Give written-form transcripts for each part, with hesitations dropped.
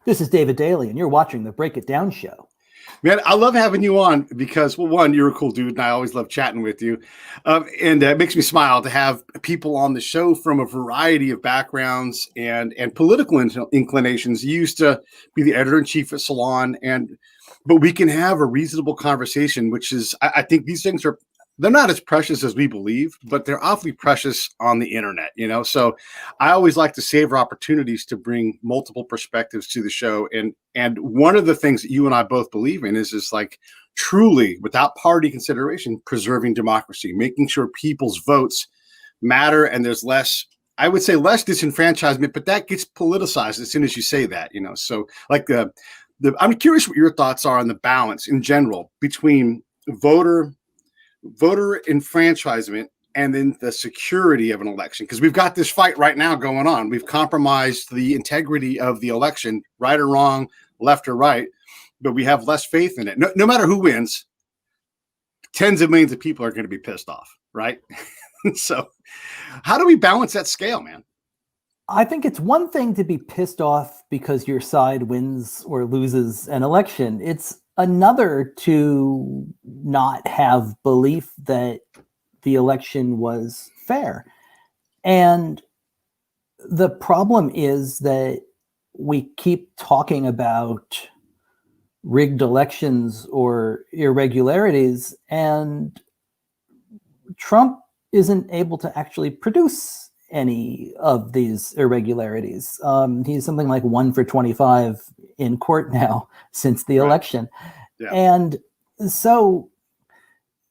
This is David Daley, and you're watching the Break It Down show. Man, I love having you on because, well, one, you're a cool dude, and I always love chatting with you. And it makes me smile to have people on the show from a variety of backgrounds and political inclinations. You used to be the editor-in-chief at Salon, but we can have a reasonable conversation, which is, I think these things they're not as precious as we believe, but they're awfully precious on the internet, So I always like to savor opportunities to bring multiple perspectives to the show. And one of the things that you and I both believe in is like truly, without party consideration, preserving democracy, making sure people's votes matter. And there's less disenfranchisement, but that gets politicized as soon as you say that, So like I'm curious what your thoughts are on the balance in general between voter enfranchisement and then the security of an election, because we've got this fight right now going on. We've compromised the integrity of the election, right or wrong, left or right, but we have less faith in it. No matter who wins, tens of millions of people are going to be pissed off, right? So how do we balance that scale, man? I think it's one thing to be pissed off because your side wins or loses an election. It's another to not have belief that the election was fair. And the problem is that we keep talking about rigged elections or irregularities, and Trump isn't able to actually produce any of these irregularities. He's something like 1 for 25 in court now since the election. Yeah. And so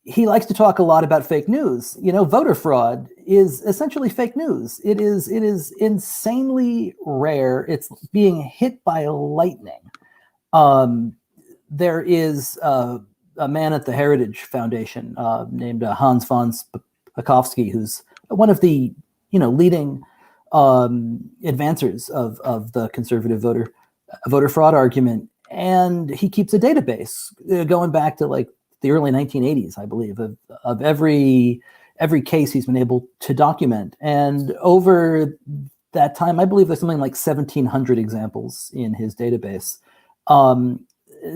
he likes to talk a lot about fake news. Voter fraud is essentially fake news. It is insanely rare. It's being hit by lightning. There is a man at the Heritage Foundation named Hans von Spakovsky, who's one of the leading advancers of the conservative voter fraud argument. And he keeps a database going back to like the early 1980s, I believe, of every case he's been able to document. And over that time, I believe there's something like 1,700 examples in his database.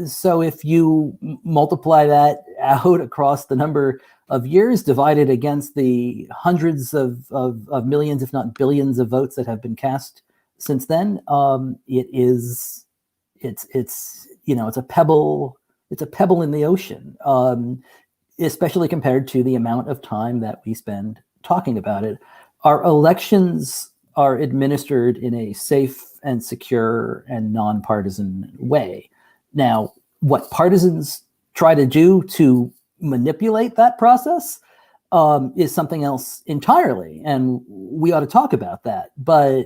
So if you multiply that out across the number of years divided against the hundreds of millions, if not billions, of votes that have been cast since then, it's a pebble. It's a pebble in the ocean, especially compared to the amount of time that we spend talking about it. Our elections are administered in a safe and secure and nonpartisan way. Now, what partisans try to do to manipulate that process is something else entirely, and we ought to talk about that. But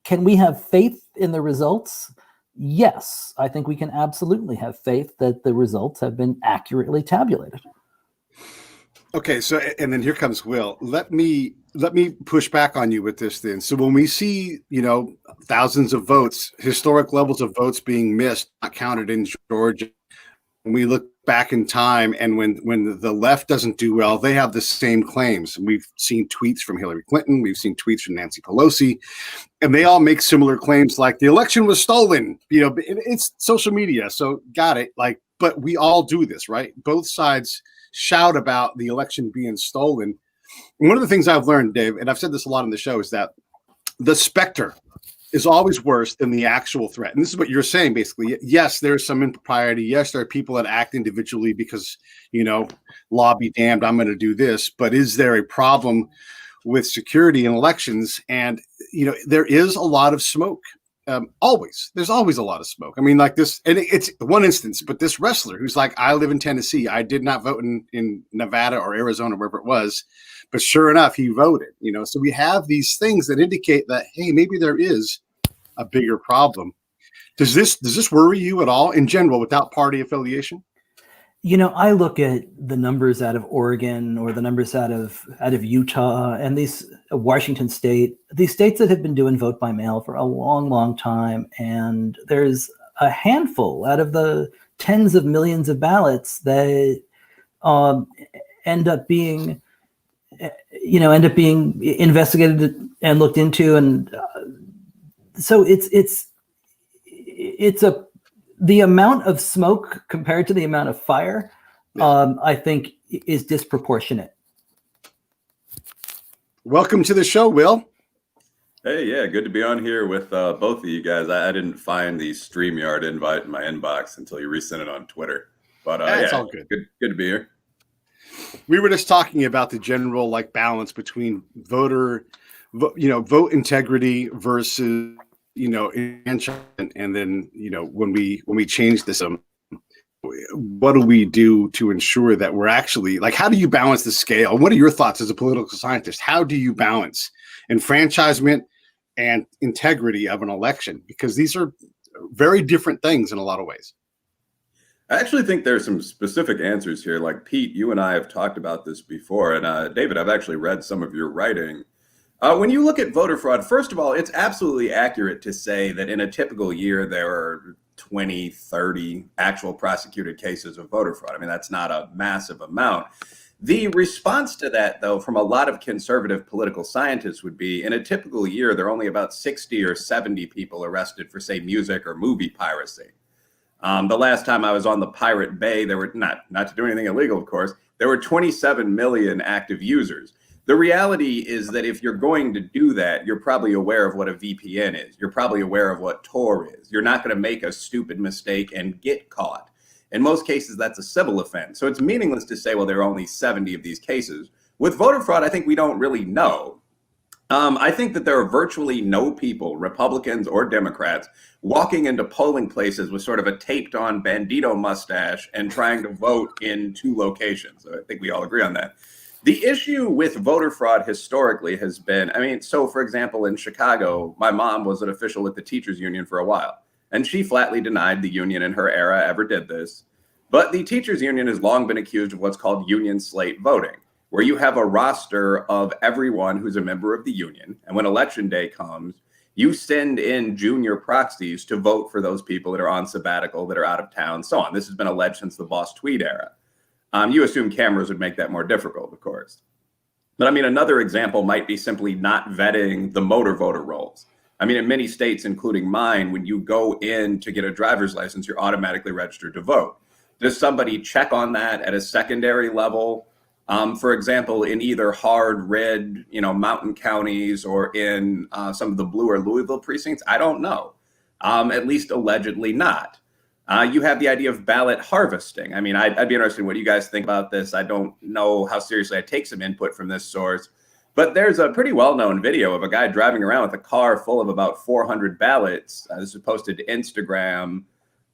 can we have faith in the results? Yes, I think we can absolutely have faith that the results have been accurately tabulated. Okay, so and then here comes Will. Let me push back on you with this then. So when we see, thousands of votes, historic levels of votes being missed, not counted in Georgia, when we look back in time and when the left doesn't do well, they have the same claims. We've seen tweets from Hillary Clinton, we've seen tweets from Nancy Pelosi, and they all make similar claims like the election was stolen. It's social media, so got it. But we all do this, right? Both sides shout about the election being stolen. And one of the things I've learned, Dave, and I've said this a lot on the show, is that the specter is always worse than the actual threat. And this is what you're saying, basically. Yes, there's some impropriety. Yes, there are people that act individually because, law be damned, I'm going to do this. But is there a problem with security in elections? And, there is a lot of smoke. There's always a lot of smoke. I mean, like this, and it's one instance, but this wrestler who's like, I live in Tennessee. I did not vote in Nevada or Arizona, wherever it was. But sure enough, he voted, So we have these things that indicate that, hey, maybe there is a bigger problem. Does this worry you at all in general without party affiliation? I look at the numbers out of Oregon or the numbers out of Utah and these Washington State, these states that have been doing vote by mail for a long, long time. And there's a handful out of the tens of millions of ballots that end up being investigated and looked into. And so it's the amount of smoke compared to the amount of fire, I think is disproportionate. Welcome to the show, Will. Hey, yeah, good to be on here with both of you guys. I didn't find the StreamYard invite in my inbox until you resent it on Twitter. But That's all good. Good to be here. We were just talking about the general balance between vote integrity versus enfranchisement, and then when we change this, what do we do to ensure that we're actually how do you balance the scale? What are your thoughts as a political scientist? How do you balance enfranchisement and integrity of an election? Because these are very different things in a lot of ways. I actually think there's some specific answers here. Like Pete, you and I have talked about this before. And David, I've actually read some of your writing. When you look at voter fraud, first of all, it's absolutely accurate to say that in a typical year, there are 20, 30 actual prosecuted cases of voter fraud. I mean, that's not a massive amount. The response to that, though, from a lot of conservative political scientists would be, in a typical year, there are only about 60 or 70 people arrested for, say, music or movie piracy. The last time I was on the Pirate Bay, there were, not to do anything illegal, of course, there were 27 million active users. The reality is that if you're going to do that, you're probably aware of what a VPN is. You're probably aware of what Tor is. You're not going to make a stupid mistake and get caught. In most cases, that's a civil offense. So it's meaningless to say, well, there are only 70 of these cases. With voter fraud, I think we don't really know. I think that there are virtually no people, Republicans or Democrats, walking into polling places with sort of a taped on bandito mustache and trying to vote in two locations. So I think we all agree on that. The issue with voter fraud historically has been, so for example, in Chicago, my mom was an official with the teachers union for a while, and she flatly denied the union in her era ever did this. But the teachers union has long been accused of what's called union slate voting, where you have a roster of everyone who's a member of the union. And when election day comes, you send in junior proxies to vote for those people that are on sabbatical, that are out of town, so on. This has been alleged since the Boss Tweed era. You assume cameras would make that more difficult, of course. But another example might be simply not vetting the motor voter rolls. In many states, including mine, when you go in to get a driver's license, you're automatically registered to vote. Does somebody check on that at a secondary level? For example, in either hard red, mountain counties or in some of the blue or Louisville precincts? I don't know. At least allegedly not. You have the idea of ballot harvesting. I'd be interested in what you guys think about this. I don't know how seriously I take some input from this source, but there's a pretty well-known video of a guy driving around with a car full of about 400 ballots. This is posted to Instagram,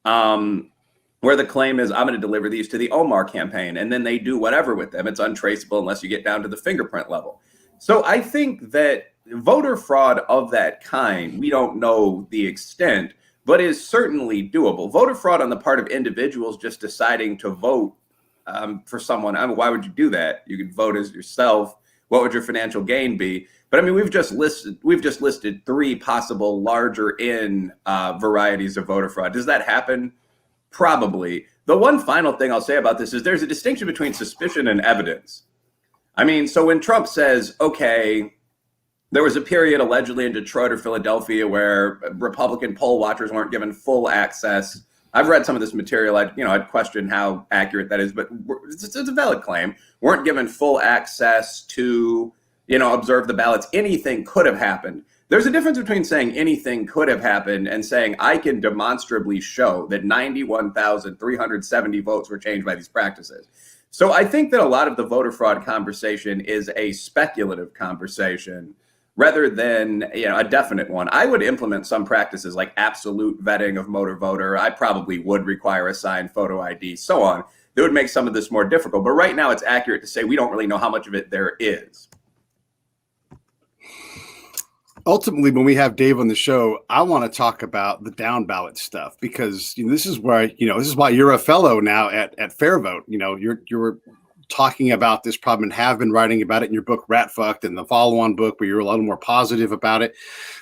where the claim is, I'm going to deliver these to the Omar campaign, and then they do whatever with them. It's untraceable unless you get down to the fingerprint level. So I think that voter fraud of that kind, we don't know the extent, but is certainly doable. Voter fraud on the part of individuals just deciding to vote for someone. Why would you do that? You could vote as yourself. What would your financial gain be? But we've just listed three possible larger varieties of voter fraud. Does that happen? Probably. The one final thing I'll say about this is there's a distinction between suspicion and evidence. So when Trump says, okay, there was a period allegedly in Detroit or Philadelphia where Republican poll watchers weren't given full access. I've read some of this material. I'd question how accurate that is, but it's a valid claim. Weren't given full access to, observe the ballots. Anything could have happened. There's a difference between saying anything could have happened and saying I can demonstrably show that 91,370 votes were changed by these practices. So I think that a lot of the voter fraud conversation is a speculative conversation rather than a definite one. I would implement some practices like absolute vetting of motor voter. I probably would require a signed photo ID, so on. That would make some of this more difficult. But right now it's accurate to say we don't really know how much of it there is. Ultimately, when we have Dave on the show, I want to talk about the down ballot stuff because this is where this is why you're a fellow now at Fair Vote. You're talking about this problem and have been writing about it in your book Rat Fucked and the follow-on book where you're a little more positive about it.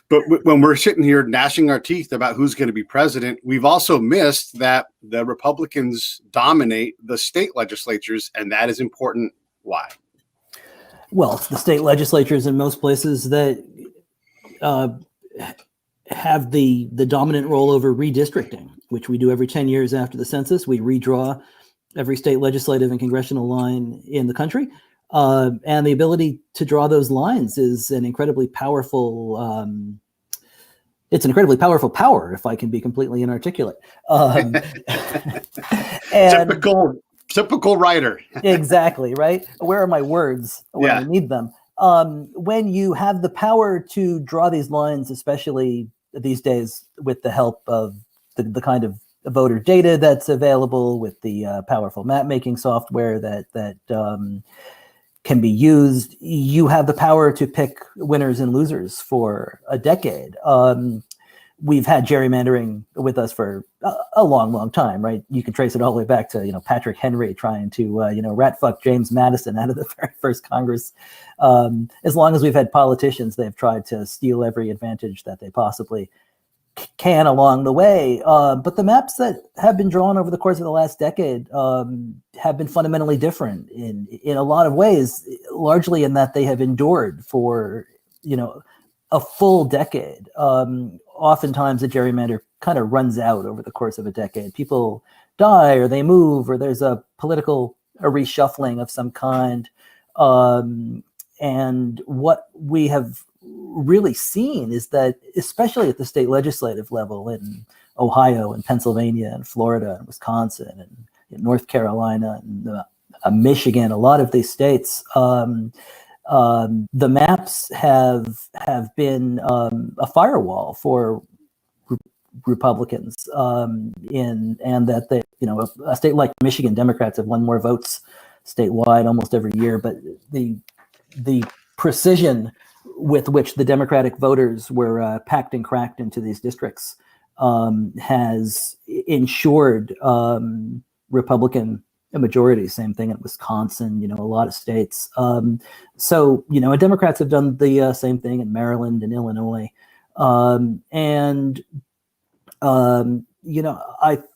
But when we're sitting here gnashing our teeth about who's going to be president, we've also missed that the Republicans dominate the state legislatures, and that is important. Why? Well, it's the state legislatures in most places that have the dominant role over redistricting, which we do every 10 years after the census. We redraw every state legislative and congressional line in the country. And the ability to draw those lines is an incredibly powerful it's an incredibly powerful power, if I can be completely inarticulate. And, typical writer. Exactly, right? Where are my words when I need them? When you have the power to draw these lines, especially these days with the help of the kind of voter data that's available, with the powerful map making software that can be used, you have the power to pick winners and losers for a decade. We've had gerrymandering with us for a long, long time, right? You can trace it all the way back to, Patrick Henry trying to, rat fuck James Madison out of the very first Congress. As long as we've had politicians, they've tried to steal every advantage that they possibly can along the way. But the maps that have been drawn over the course of the last decade have been fundamentally different in a lot of ways, largely in that they have endured for, a full decade. Oftentimes a gerrymander kind of runs out over the course of a decade. People die or they move or there's a reshuffling of some kind. And what we have really seen is that, especially at the state legislative level in Ohio and Pennsylvania and Florida and Wisconsin and North Carolina and Michigan, a lot of these states, the maps have been a firewall for Republicans, and that they, a state like Michigan, Democrats have won more votes statewide almost every year, but the precision with which the Democratic voters were packed and cracked into these districts has ensured Republican majority. Same thing in Wisconsin, a lot of states. And Democrats have done the same thing in Maryland and Illinois. I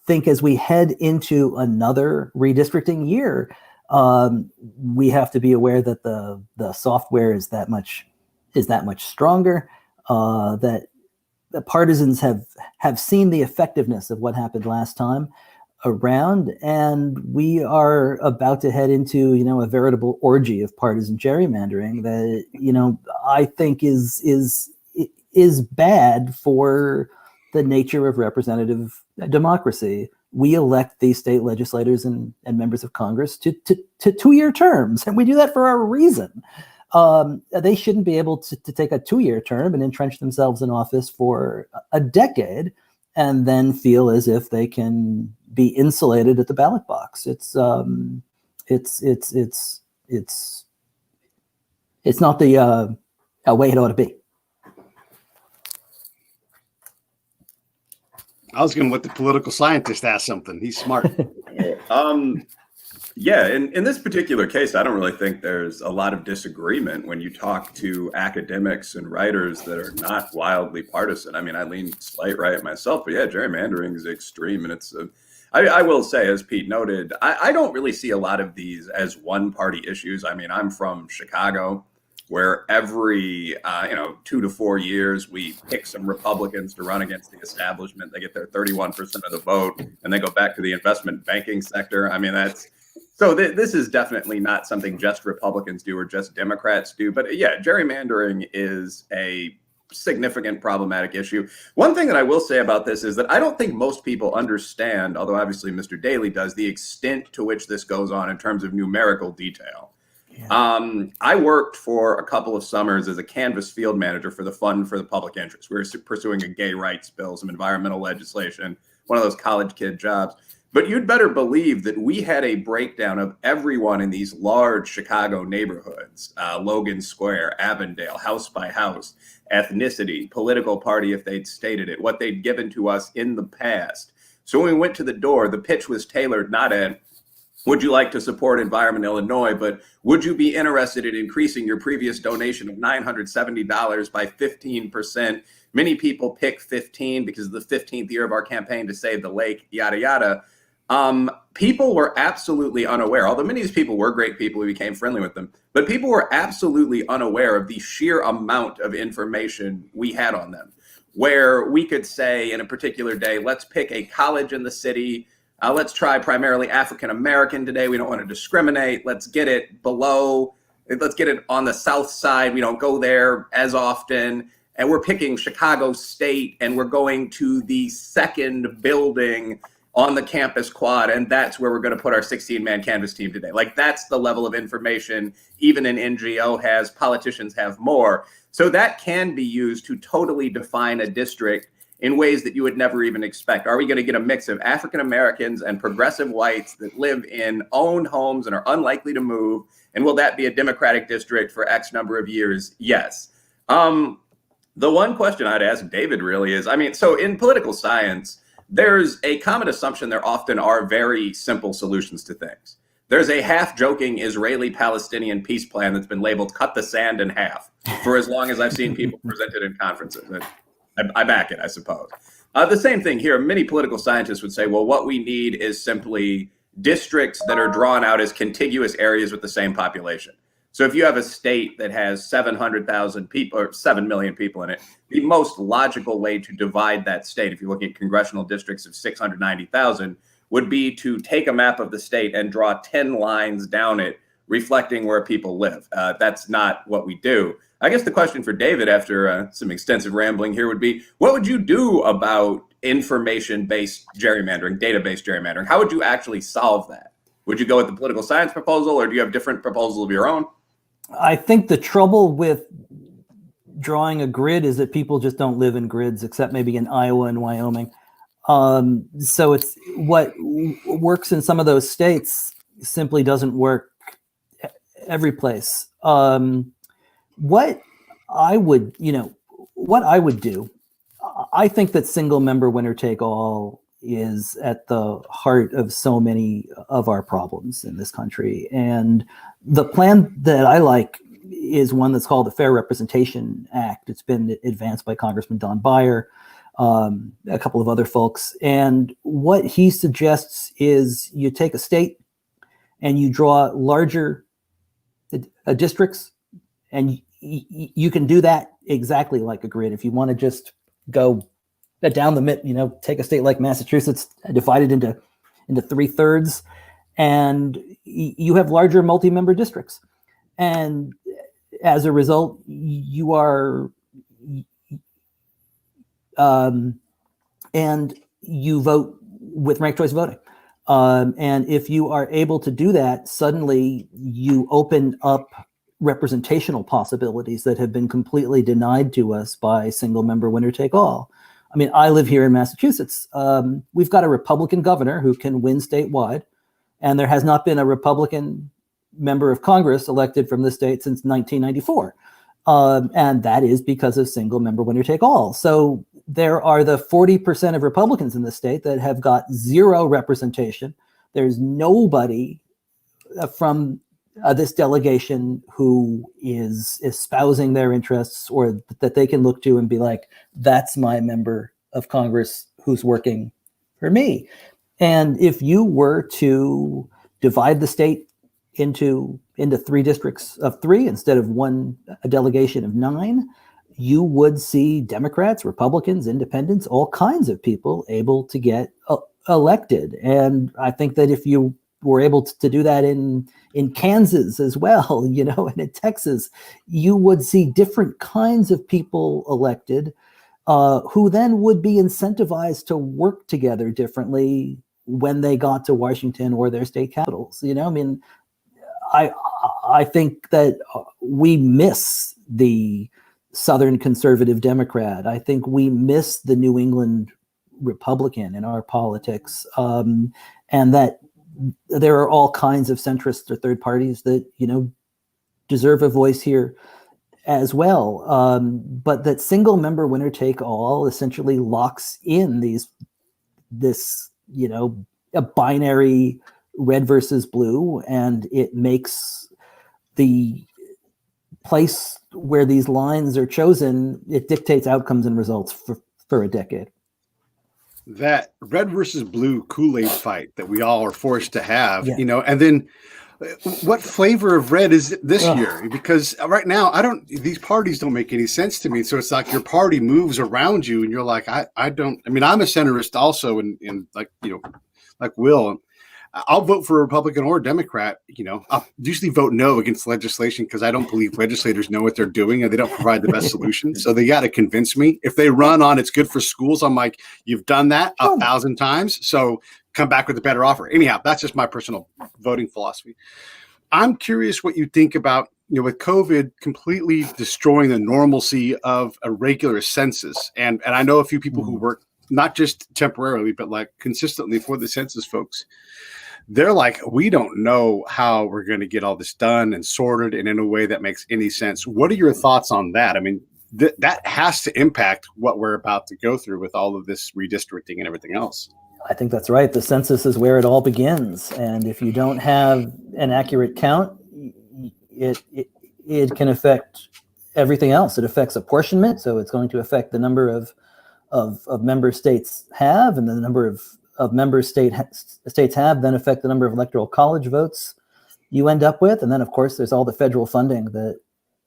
think as we head into another redistricting year, we have to be aware that the software is that much stronger, that the partisans have seen the effectiveness of what happened last time around, and we are about to head into a veritable orgy of partisan gerrymandering that I think is bad for the nature of representative democracy. We elect these state legislators and members of Congress to 2-year terms, and we do that for a reason. They shouldn't be able to take a 2-year term and entrench themselves in office for a decade and then feel as if they can be insulated at the ballot box. It's not the way it ought to be. I was going to let the political scientist ask something. He's smart. Yeah, in this particular case, I don't really think there's a lot of disagreement when you talk to academics and writers that are not wildly partisan. I mean, I lean slight right myself, but yeah, gerrymandering is extreme. And I will say, as Pete noted, I don't really see a lot of these as one-party issues. I mean, I'm from Chicago, where every 2 to 4 years we pick some Republicans to run against the establishment. They get their 31% of the vote, and they go back to the investment banking sector. I mean, this is definitely not something just Republicans do or just Democrats do. But yeah, gerrymandering is a significant problematic issue. One thing that I will say about this is that I don't think most people understand, although obviously Mr. Daley does, the extent to which this goes on in terms of numerical detail. Yeah. I worked for a couple of summers as a canvas field manager for the Fund for the Public Interest. We were pursuing a gay rights bill, some environmental legislation, one of those college kid jobs. But you'd better believe that we had a breakdown of everyone in these large Chicago neighborhoods, Logan Square, Avondale, house by house, ethnicity, political party if they'd stated it, what they'd given to us in the past. So when we went to the door, the pitch was tailored not at, would you like to support Environment Illinois, but would you be interested in increasing your previous donation of $970 by 15%? Many people pick 15 because of the 15th year of our campaign to save the lake, yada, yada. People were absolutely unaware, although many of these people were great people, we became friendly with them, but people were absolutely unaware of the sheer amount of information we had on them. where we could say in a particular day, let's pick a college in the city. Let's try primarily African American today. We don't want to discriminate. Let's get it below. Let's get it on the south side. We don't go there as often. And we're picking Chicago State, and we're going to the second building on the campus quad, and that's where we're going to put our 16-man canvas team today. Like, that's the level of information even an NGO has. Politicians have more. So that can be used to totally define a district in ways that you would never even expect. Are we going to get a mix of African Americans and progressive whites that live in owned homes and are unlikely to move? And will that be a Democratic district for X number of years? Yes. The one question I'd ask David really is, I mean, so in political science, there's a common assumption there often are very simple solutions to things. There's a half-joking Israeli-Palestinian peace plan that's been labeled "cut the sand in half" for as long as I've seen people present it in conferences. I back it, I suppose. The same thing here. Many political scientists would say, well, what we need is simply districts that are drawn out as contiguous areas with the same population. So if you have a state that has 700,000 people or 7 million people in it, the most logical way to divide that state, if you're looking at congressional districts of 690,000, would be to take a map of the state and draw 10 lines down it, reflecting where people live. That's not what we do. I guess the question for David, after some extensive rambling here, would be, what would you do about information-based gerrymandering, data-based gerrymandering? How would you actually solve that? Would you go with the political science proposal, or do you have different proposals of your own? I think the trouble with drawing a grid is that people just don't live in grids, except maybe in Iowa and Wyoming. So it's what works in some of those states simply doesn't work every place. What I would do, I think that single member winner take all is at the heart of so many of our problems in this country. And the plan that I like is one that's called the Fair Representation Act. It's been advanced by Congressman Don Beyer, a couple of other folks. And what he suggests is you take a state and you draw larger districts, and you can do that exactly like a grid. If you want to just go down the mid, take a state like Massachusetts, divide it into 3/3, and you have larger multi-member districts. And as a result, you are, and you vote with ranked choice voting. And if you are able to do that, suddenly you open up representational possibilities that have been completely denied to us by single member winner take all. I mean, I live here in Massachusetts. We've got a Republican governor who can win statewide, and there has not been a Republican member of Congress elected from the state since 1994. And that is because of single member winner take all. So there are the 40% of Republicans in the state that have got zero representation. There's nobody from this delegation who is espousing their interests, or that they can look to and be like, that's my member of Congress who's working for me. And if you were to divide the state into 3 districts of 3 instead of a delegation of 9, you would see Democrats, Republicans, independents, all kinds of people able to get elected. And I think that if you were able to do that in Kansas as well, and in Texas, you would see different kinds of people elected who then would be incentivized to work together differently when they got to Washington or their state capitals. I think that we miss the Southern conservative Democrat. I think we miss the New England Republican in our politics, and that there are all kinds of centrists or third parties that, deserve a voice here as well. But that single member winner take all essentially locks in this, a binary red versus blue, and it makes the place where these lines are chosen, it dictates outcomes and results for a decade. That red versus blue Kool-Aid fight that we all are forced to have, Yeah. And then what flavor of red is it this year? Because right now, these parties don't make any sense to me. So it's like your party moves around you and you're like, I'm a centrist also. And like, like Will, I'll vote for a Republican or a Democrat. I'll usually vote no against legislation because I don't believe legislators know what they're doing and they don't provide the best solution. So they got to convince me. If they run on it's good for schools, I'm like, you've done that 1,000 times. So come back with a better offer. Anyhow, that's just my personal voting philosophy. I'm curious what you think about, with COVID completely destroying the normalcy of a regular census. And I know a few people who work not just temporarily, but like consistently for the census folks. They're like, we don't know how we're going to get all this done and sorted and in a way that makes any sense. What are your thoughts on that? I mean, that has to impact what we're about to go through with all of this redistricting and everything else. I think that's right. The census is where it all begins. And if you don't have an accurate count, it can affect everything else. It affects apportionment. So it's going to affect the number of member states have, and the number of member states have then affect the number of electoral college votes you end up with. And then, of course, there's all the federal funding that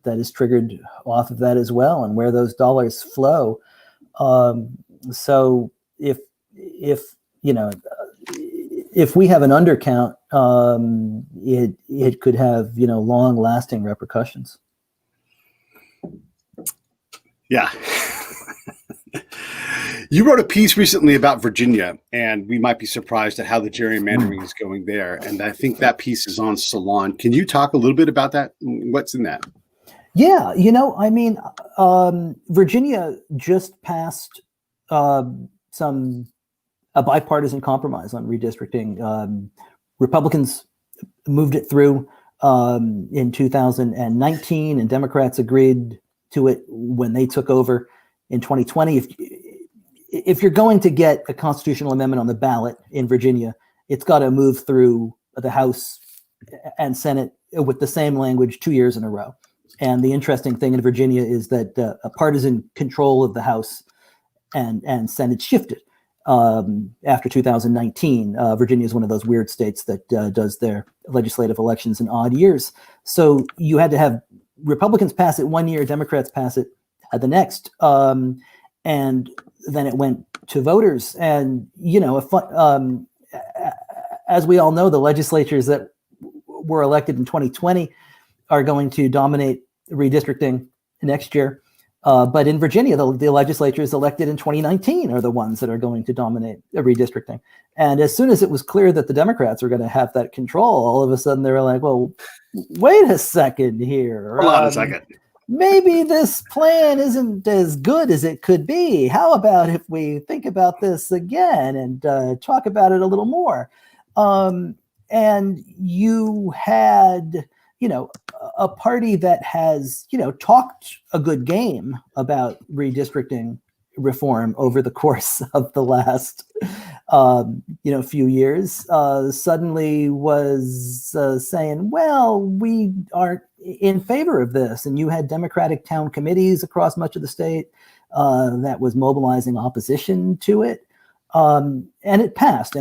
is triggered off of that as well, and where those dollars flow. So if we have an undercount, it could have, long lasting repercussions. Yeah. You wrote a piece recently about Virginia, and we might be surprised at how the gerrymandering is going there. And I think that piece is on Salon. Can you talk a little bit about that? What's in that? Yeah, Virginia just passed a bipartisan compromise on redistricting. Republicans moved it through in 2019, and Democrats agreed to it when they took over in 2020. If you're going to get a constitutional amendment on the ballot in Virginia, it's got to move through the House and Senate with the same language 2 years in a row. And the interesting thing in Virginia is that a partisan control of the House and Senate shifted after 2019. Virginia is one of those weird states that does their legislative elections in odd years. So you had to have Republicans pass it 1 year, Democrats pass it the next. And then it went to voters. And, as we all know, the legislatures that were elected in 2020 are going to dominate redistricting next year. But in Virginia, the legislatures elected in 2019 are the ones that are going to dominate redistricting. And as soon as it was clear that the Democrats were going to have that control, all of a sudden they were like, well, wait a second here. Hold on a second. Maybe this plan isn't as good as it could be. How about if we think about this again and talk about it a little more? And you had, a party that has, talked a good game about redistricting reform over the course of the last, few years, suddenly was saying, well, we aren't in favor of this. And you had Democratic town committees across much of the state that was mobilizing opposition to it. And it passed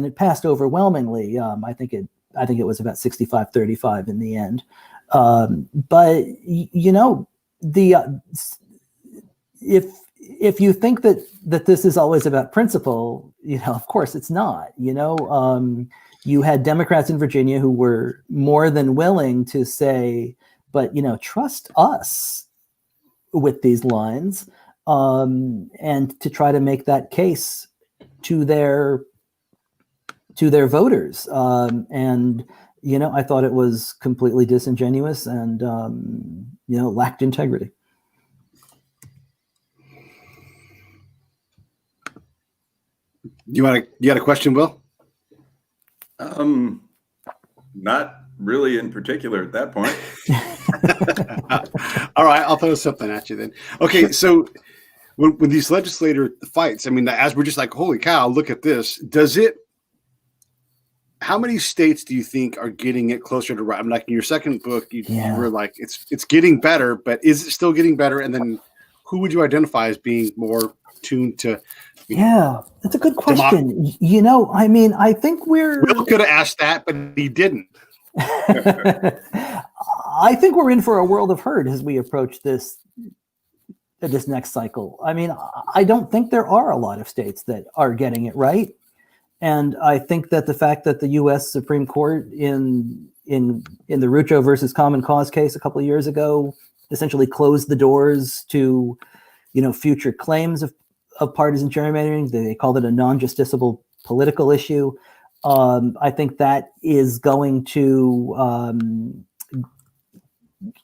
overwhelmingly. I think it was about 65-35 in the end. But if you think that this is always about principle, of course it's not. You had Democrats in Virginia who were more than willing to say, but trust us with these lines, and to try to make that case to their voters. And I thought it was completely disingenuous and lacked integrity. You had a question, Will? Not really in particular at that point. All right, I'll throw something at you then. Okay, so when these legislator fights, as we're just like, holy cow, look at this. How many states do you think are getting it closer to right? Like in your second book, you were like, it's getting better, but is it still getting better? And then who would you identify as being more tuned to? Yeah, that's a good question. I think Will could have asked that, but he didn't. I think we're in for a world of hurt as we approach this next cycle. I mean, I don't think there are a lot of states that are getting it right. And I think that the fact that the U.S. Supreme Court in the Rucho versus Common Cause case a couple of years ago essentially closed the doors to, future claims of partisan gerrymandering. They called it a non-justiciable political issue. I think that is going to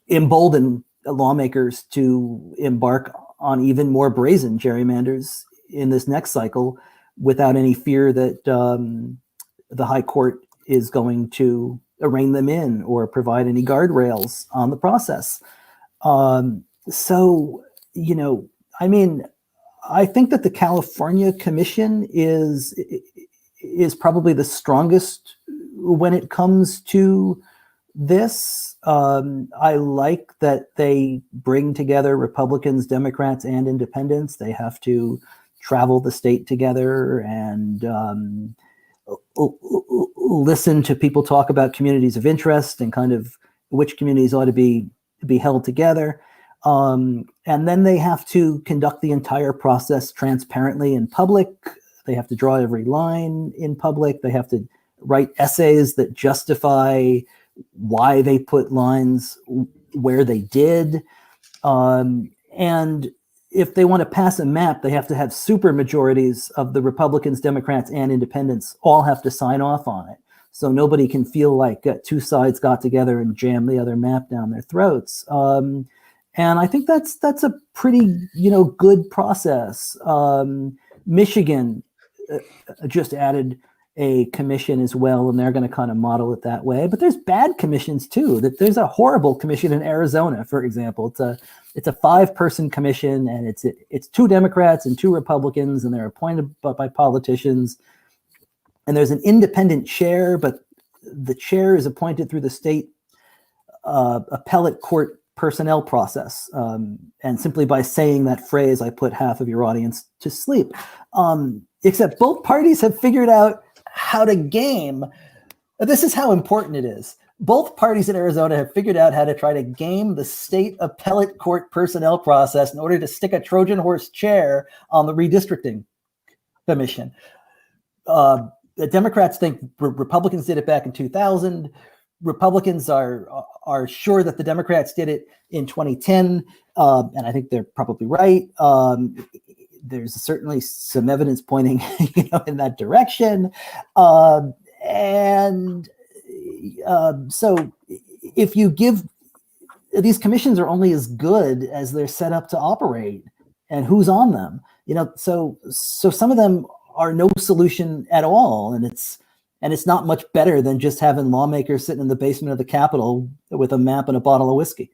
embolden lawmakers to embark on even more brazen gerrymanders in this next cycle without any fear that the high court is going to rein them in or provide any guardrails on the process. I think that the California Commission is probably the strongest when it comes to this. I like that they bring together Republicans, Democrats, and independents. They have to travel the state together and listen to people talk about communities of interest and kind of which communities ought to be held together. And then they have to conduct the entire process transparently in public. They have to draw every line in public. They have to write essays that justify why they put lines where they did. And if they want to pass a map, they have to have super majorities of the Republicans, Democrats, and independents all have to sign off on it. So nobody can feel like two sides got together and jammed the other map down their throats. And I think that's a pretty, good process. Michigan just added a commission as well, and they're going to kind of model it that way. But there's bad commissions too. That there's a horrible commission in Arizona, for example. It's a 5-person commission, and it's 2 Democrats and 2 Republicans, and they're appointed by politicians. And there's an independent chair, but the chair is appointed through the state appellate court personnel process. And simply by saying that phrase, I put half of your audience to sleep. Except both parties have figured out how to game. This is how important it is. Both parties in Arizona have figured out how to try to game the state appellate court personnel process in order to stick a Trojan horse chair on the redistricting commission. The Democrats think Republicans did it back in 2000. Republicans are sure that the Democrats did it in 2010, and I think they're probably right. There's certainly some evidence pointing, in that direction, so if you give these commissions are only as good as they're set up to operate and who's on them. So some of them are no solution at all, and it's not much better than just having lawmakers sitting in the basement of the Capitol with a map and a bottle of whiskey.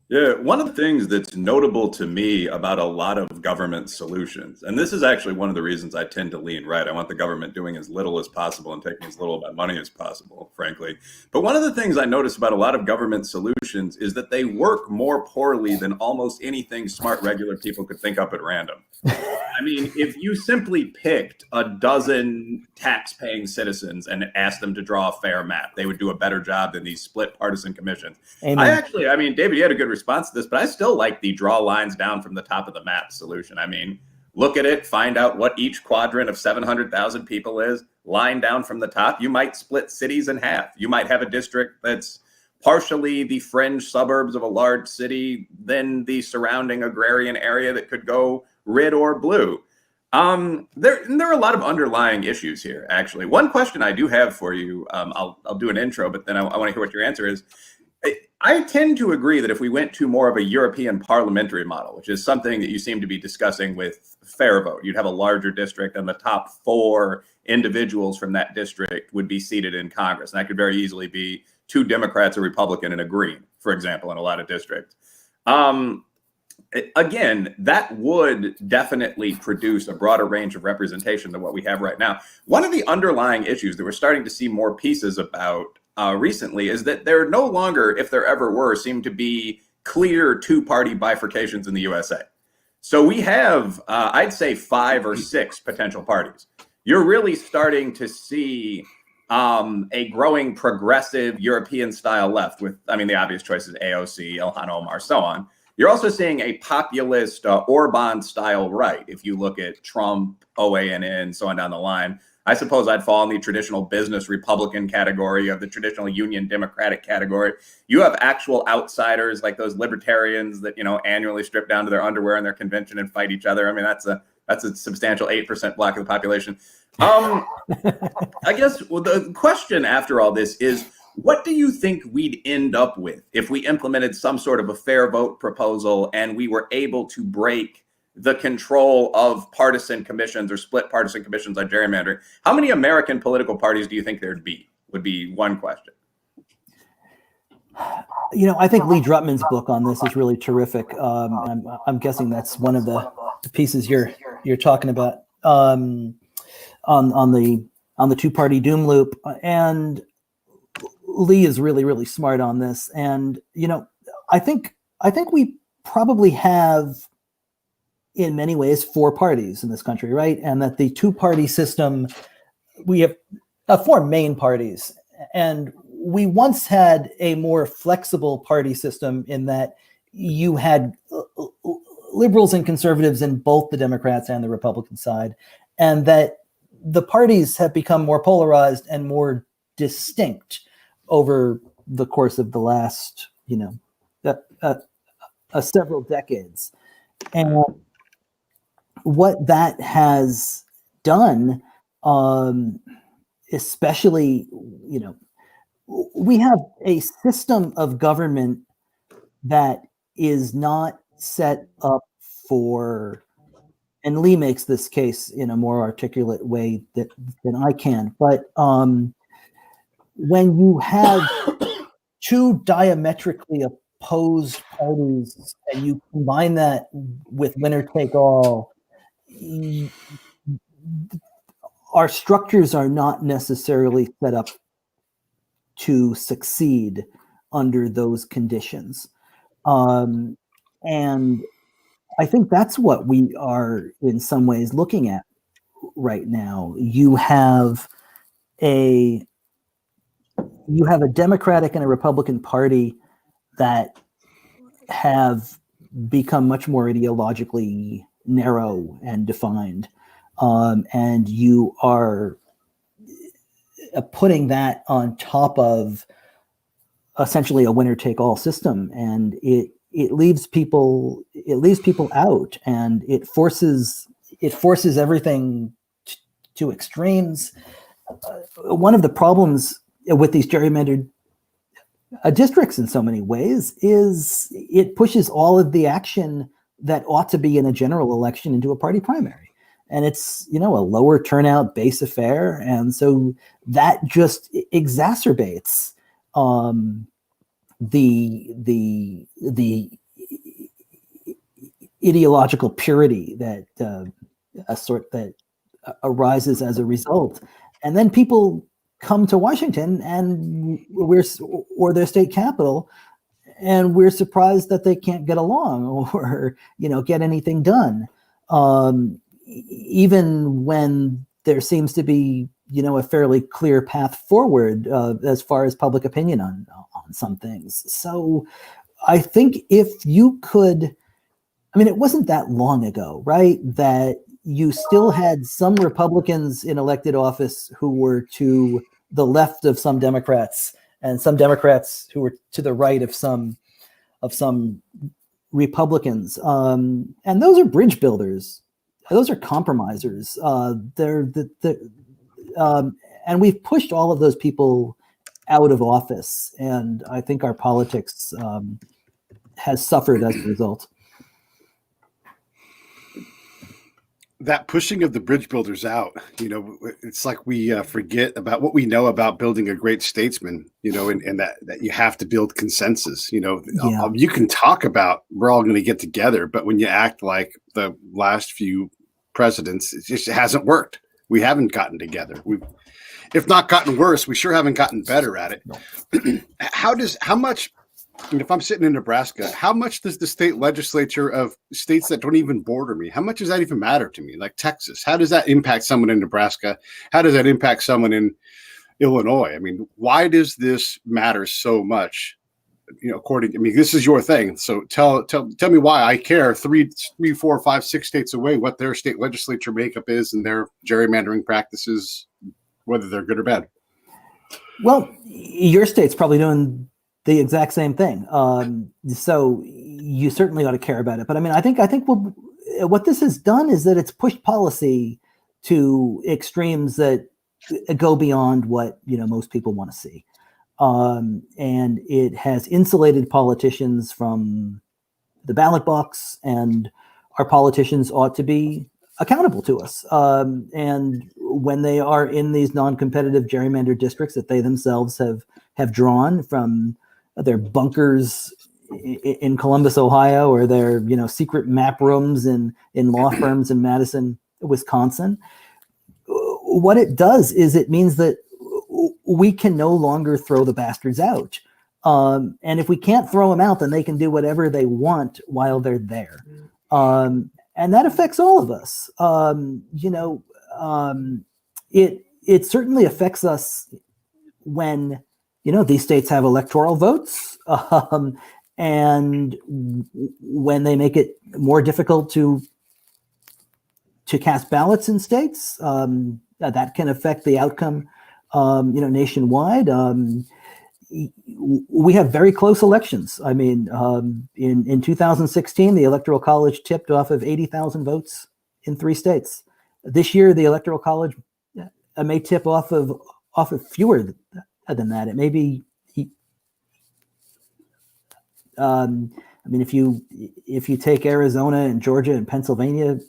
Yeah, one of the things that's notable to me about a lot of government solutions, and this is actually one of the reasons I tend to lean right. I want the government doing as little as possible and taking as little of my money as possible, frankly. But one of the things I notice about a lot of government solutions is that they work more poorly than almost anything smart, regular people could think up at random. I mean, if you simply picked a dozen tax-paying citizens and asked them to draw a fair map, they would do a better job than these split partisan commissions. Amen. David, you had a good response to this, but I still like the draw lines down from the top of the map solution. I mean, look at it, find out what each quadrant of 700,000 people is, line down from the top. You might split cities in half. You might have a district that's partially the fringe suburbs of a large city, then the surrounding agrarian area that could go red or blue. There are a lot of underlying issues here, actually. One question I do have for you, I'll do an intro, but then I want to hear what your answer is. I tend to agree that if we went to more of a European parliamentary model, which is something that you seem to be discussing with Fair Vote, you'd have a larger district and the top 4 individuals from that district would be seated in Congress. And that could very easily be 2 Democrats, a Republican, and a Green, for example, in a lot of districts. Again, that would definitely produce a broader range of representation than what we have right now. One of the underlying issues that we're starting to see more pieces about recently is that there no longer, if there ever were, seem to be clear 2-party bifurcations in the USA. So we have, I'd say, 5 or 6 potential parties. You're really starting to see a growing progressive European-style left with, I mean, the obvious choices, AOC, Ilhan Omar, so on. You're also seeing a populist Orban-style right. If you look at Trump, OANN, so on down the line, I suppose I'd fall in the traditional business Republican category of the traditional Union Democratic category. You have actual outsiders like those libertarians that, you know, annually strip down to their underwear in their convention and fight each other. I mean, that's a substantial 8% block of the population. I guess the question after all this is, what do you think we'd end up with if we implemented some sort of a fair vote proposal and we were able to break the control of partisan commissions or split partisan commissions on gerrymandering? How many American political parties do you think there'd be? Would be one question. You know, I think Lee Drutman's book on this is really terrific. I'm guessing that's one of the pieces you're talking about on the two-party doom loop. And Lee is really, really smart on this. And, you know, I think we probably have, in many ways, 4 parties in this country, right? And that the two-party system, we have 4 main parties. And we once had a more flexible party system in that you had liberals and conservatives in both the Democrats and the Republican side, and that the parties have become more polarized and more distinct over the course of the last, you know, several decades. And what that has done, especially, you know, we have a system of government that is not set up for, and Lee makes this case in a more articulate way than I can, but when you have 2 diametrically opposed parties and you combine that with winner take all, our structures are not necessarily set up to succeed under those conditions. And I think that's what we are in some ways looking at right now. You have a Democratic and a Republican Party that have become much more ideologically narrow and defined. And you are putting that on top of essentially a winner-take-all system, and it leaves people out, and it forces everything to extremes. One of the problems with these gerrymandered districts in so many ways is it pushes all of the action that ought to be in a general election into a party primary. And it's, you know, a lower turnout base affair. And so that just exacerbates the ideological purity that that arises as a result. And then people come to Washington and or their state capital, and we're surprised that they can't get along or, you know, get anything done. Even when there seems to be, you know, a fairly clear path forward as far as public opinion on some things. So I think if you could, I mean, it wasn't that long ago, right, that you still had some Republicans in elected office who were to the left of some Democrats, and some Democrats who were to the right of some Republicans. And those are bridge builders. Those are compromisers. And we've pushed all of those people out of office, and I think our politics has suffered as a result. That pushing of the bridge builders out, you know, it's like we forget about what we know about building a great statesman, you know, and that you have to build consensus. You know, Yeah. You can talk about we're all going to get together, but when you act like the last few presidents, it just hasn't worked. We haven't gotten together. We've, if not gotten worse, we sure haven't gotten better at it. No. How much? And if I'm sitting in Nebraska, how much does the state legislature of states that don't even border me, how much does that even matter to me? Like Texas, how does that impact someone in Nebraska? How does that impact someone in Illinois. I mean, why does this matter so much? This is your thing. So tell me why I care 3, 4, 5, 6 states away what their state legislature makeup is and their gerrymandering practices, whether they're good or bad. Well, your state's probably doing the exact same thing. So you certainly ought to care about it. But I mean, I think what this has done is that it's pushed policy to extremes that go beyond what most people want to see. And it has insulated politicians from the ballot box, and our politicians ought to be accountable to us. And when they are in these non-competitive gerrymandered districts that they themselves have drawn from their bunkers in Columbus, Ohio, or their secret map rooms in law firms in Madison, Wisconsin, what it does is it means that we can no longer throw the bastards out. And if we can't throw them out, then they can do whatever they want while they're there. And that affects all of us. It certainly affects us when, these states have electoral votes, and when they make it more difficult to cast ballots in states, that can affect the outcome, nationwide. We have very close elections. I mean, in 2016, the Electoral College tipped off of 80,000 votes in 3 states. This year, the Electoral College may tip off of fewer than that. It may be. If you take Arizona and Georgia and Pennsylvania,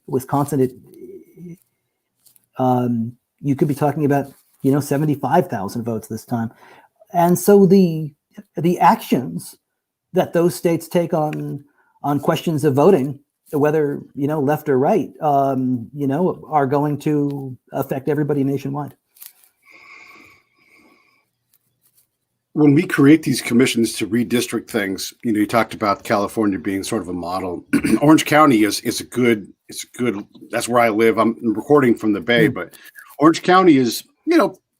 Wisconsin, you could be talking about 75,000 votes this time. And so the actions that those states take on questions of voting, whether left or right, are going to affect everybody nationwide. When we create these commissions to redistrict things, you talked about California being sort of a model. Orange County is a good. That's where I live. I'm recording from the Bay, but Orange County is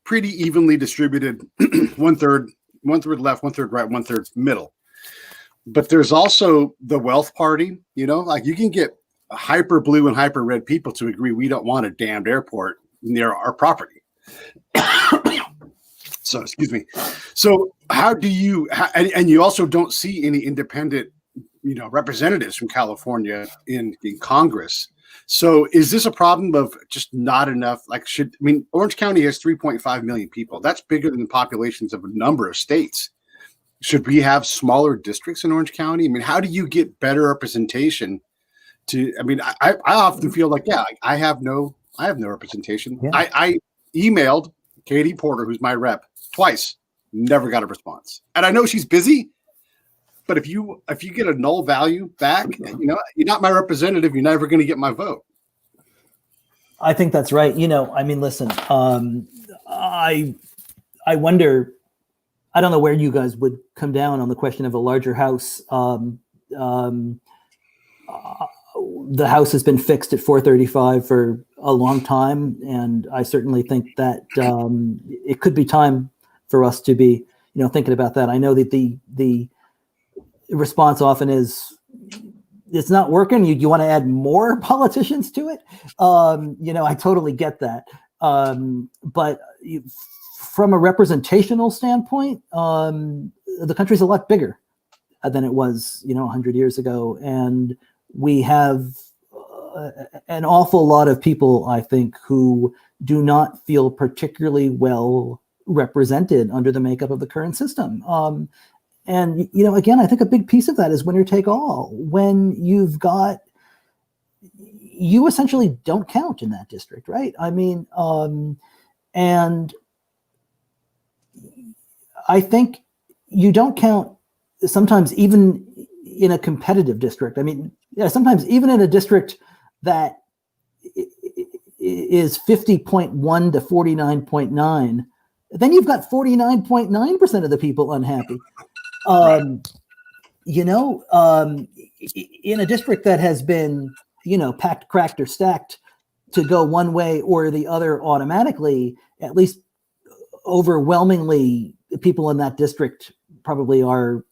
pretty evenly distributed. 1/3 left, 1/3 right, 1/3 middle. But there's also the wealth party. Like you can get hyper blue and hyper red people to agree we don't want a damned airport near our property. So, excuse me. So how do you, and you also don't see any independent, representatives from California in Congress. So is this a problem of just not enough? Orange County has 3.5 million people. That's bigger than the populations of a number of states. Should we have smaller districts in Orange County? I mean, how do you get better representation I often feel like, I have no representation. Yeah. I emailed Katie Porter, who's my rep, twice, never got a response. And I know she's busy, but if you get a null value back, you're not my representative, you're never going to get my vote. I think that's right. Listen, I wonder, I don't know where you guys would come down on the question of a larger house. The House has been fixed at 435 for a long time, and I certainly think that it could be time for us to be, thinking about that. I know that the response often is, it's not working. You want to add more politicians to it. I totally get that. But from a representational standpoint, the country's a lot bigger than it was, 100 years ago, and we have an awful lot of people, I think, who do not feel particularly well represented under the makeup of the current system. And, again, I think a big piece of that is winner take all. When you essentially don't count in that district, right? And I think you don't count sometimes even in a competitive district. Sometimes even in a district that is 50.1 to 49.9, then you've got 49.9% of the people unhappy. In a district that has been, packed, cracked, or stacked to go one way or the other automatically, at least overwhelmingly people in that district probably are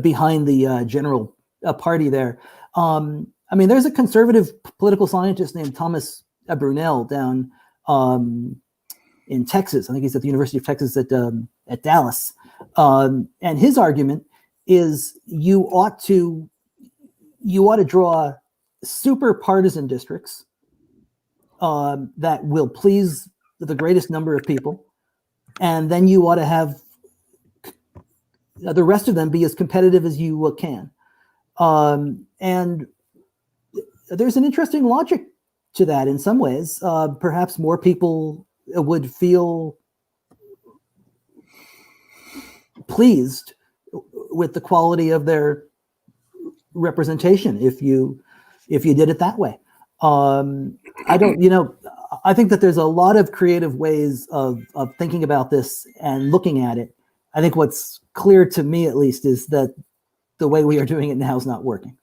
behind the general party there. I mean, there's a conservative political scientist named Thomas Brunel down in Texas. I think he's at the University of Texas at Dallas. And his argument is you ought to draw super partisan districts that will please the greatest number of people. And then you ought to have the rest of them be as competitive as you can. And there's an interesting logic to that in some ways. Perhaps more people would feel pleased with the quality of their representation if you did it that way. I think that there's a lot of creative ways of thinking about this and looking at it. I think what's clear to me, at least, is that the way we are doing it now is not working.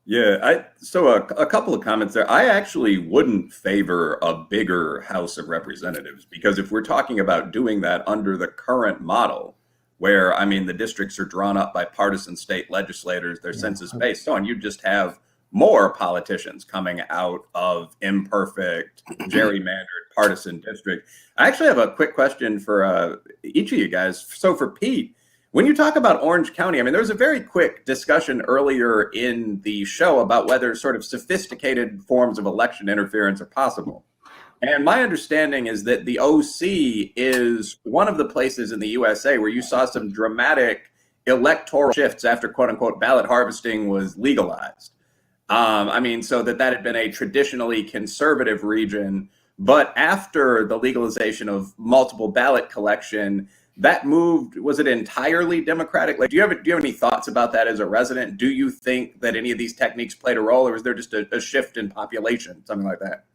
Yeah, so a couple of comments there. I actually wouldn't favor a bigger House of Representatives, because if we're talking about doing that under the current model, where, I mean, the districts are drawn up by partisan state legislators, their census-based, so on, you just have more politicians coming out of imperfect, gerrymandered partisan district. I actually have a quick question for each of you guys. So for Pete, when you talk about Orange County, I mean, there was a very quick discussion earlier in the show about whether sort of sophisticated forms of election interference are possible. And my understanding is that the OC is one of the places in the USA where you saw some dramatic electoral shifts after, quote unquote, ballot harvesting was legalized. I mean, so that had been a traditionally conservative region, but after the legalization of multiple ballot collection, that moved, was it entirely Democratic? Like, do you have any thoughts about that as a resident? Do you think that any of these techniques played a role, or is there just a shift in population, something like that?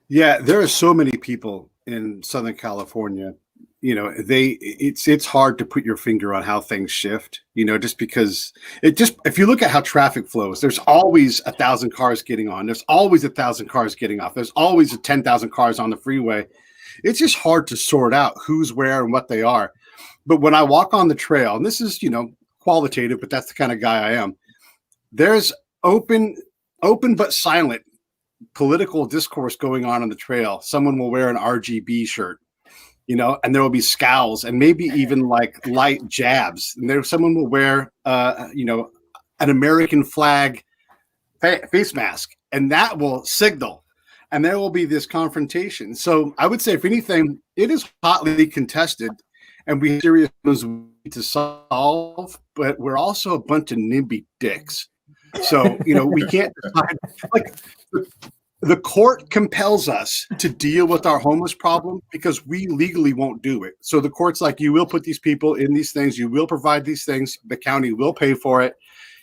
Yeah, there are so many people in Southern California. You know, it's hard to put your finger on how things shift, you know, just because if you look at how traffic flows, there's always 1,000 cars getting on. There's always 1,000 cars getting off. There's always 10,000 cars on the freeway. It's just hard to sort out who's where and what they are. But when I walk on the trail, and this is, you know, qualitative, but that's the kind of guy I am, there's open but silent political discourse going on the trail. Someone will wear an RGB shirt, you know, and there will be scowls and maybe even like light jabs. And someone will wear, you know, an American flag face mask, and that will signal. And there will be this confrontation. So I would say, if anything, it is hotly contested, and we have serious problems to solve. But we're also a bunch of NIMBY dicks. So, you know, we can't decide. Like, the court compels us to deal with our homeless problem because we legally won't do it. So the court's like, you will put these people in these things, you will provide these things, the county will pay for it,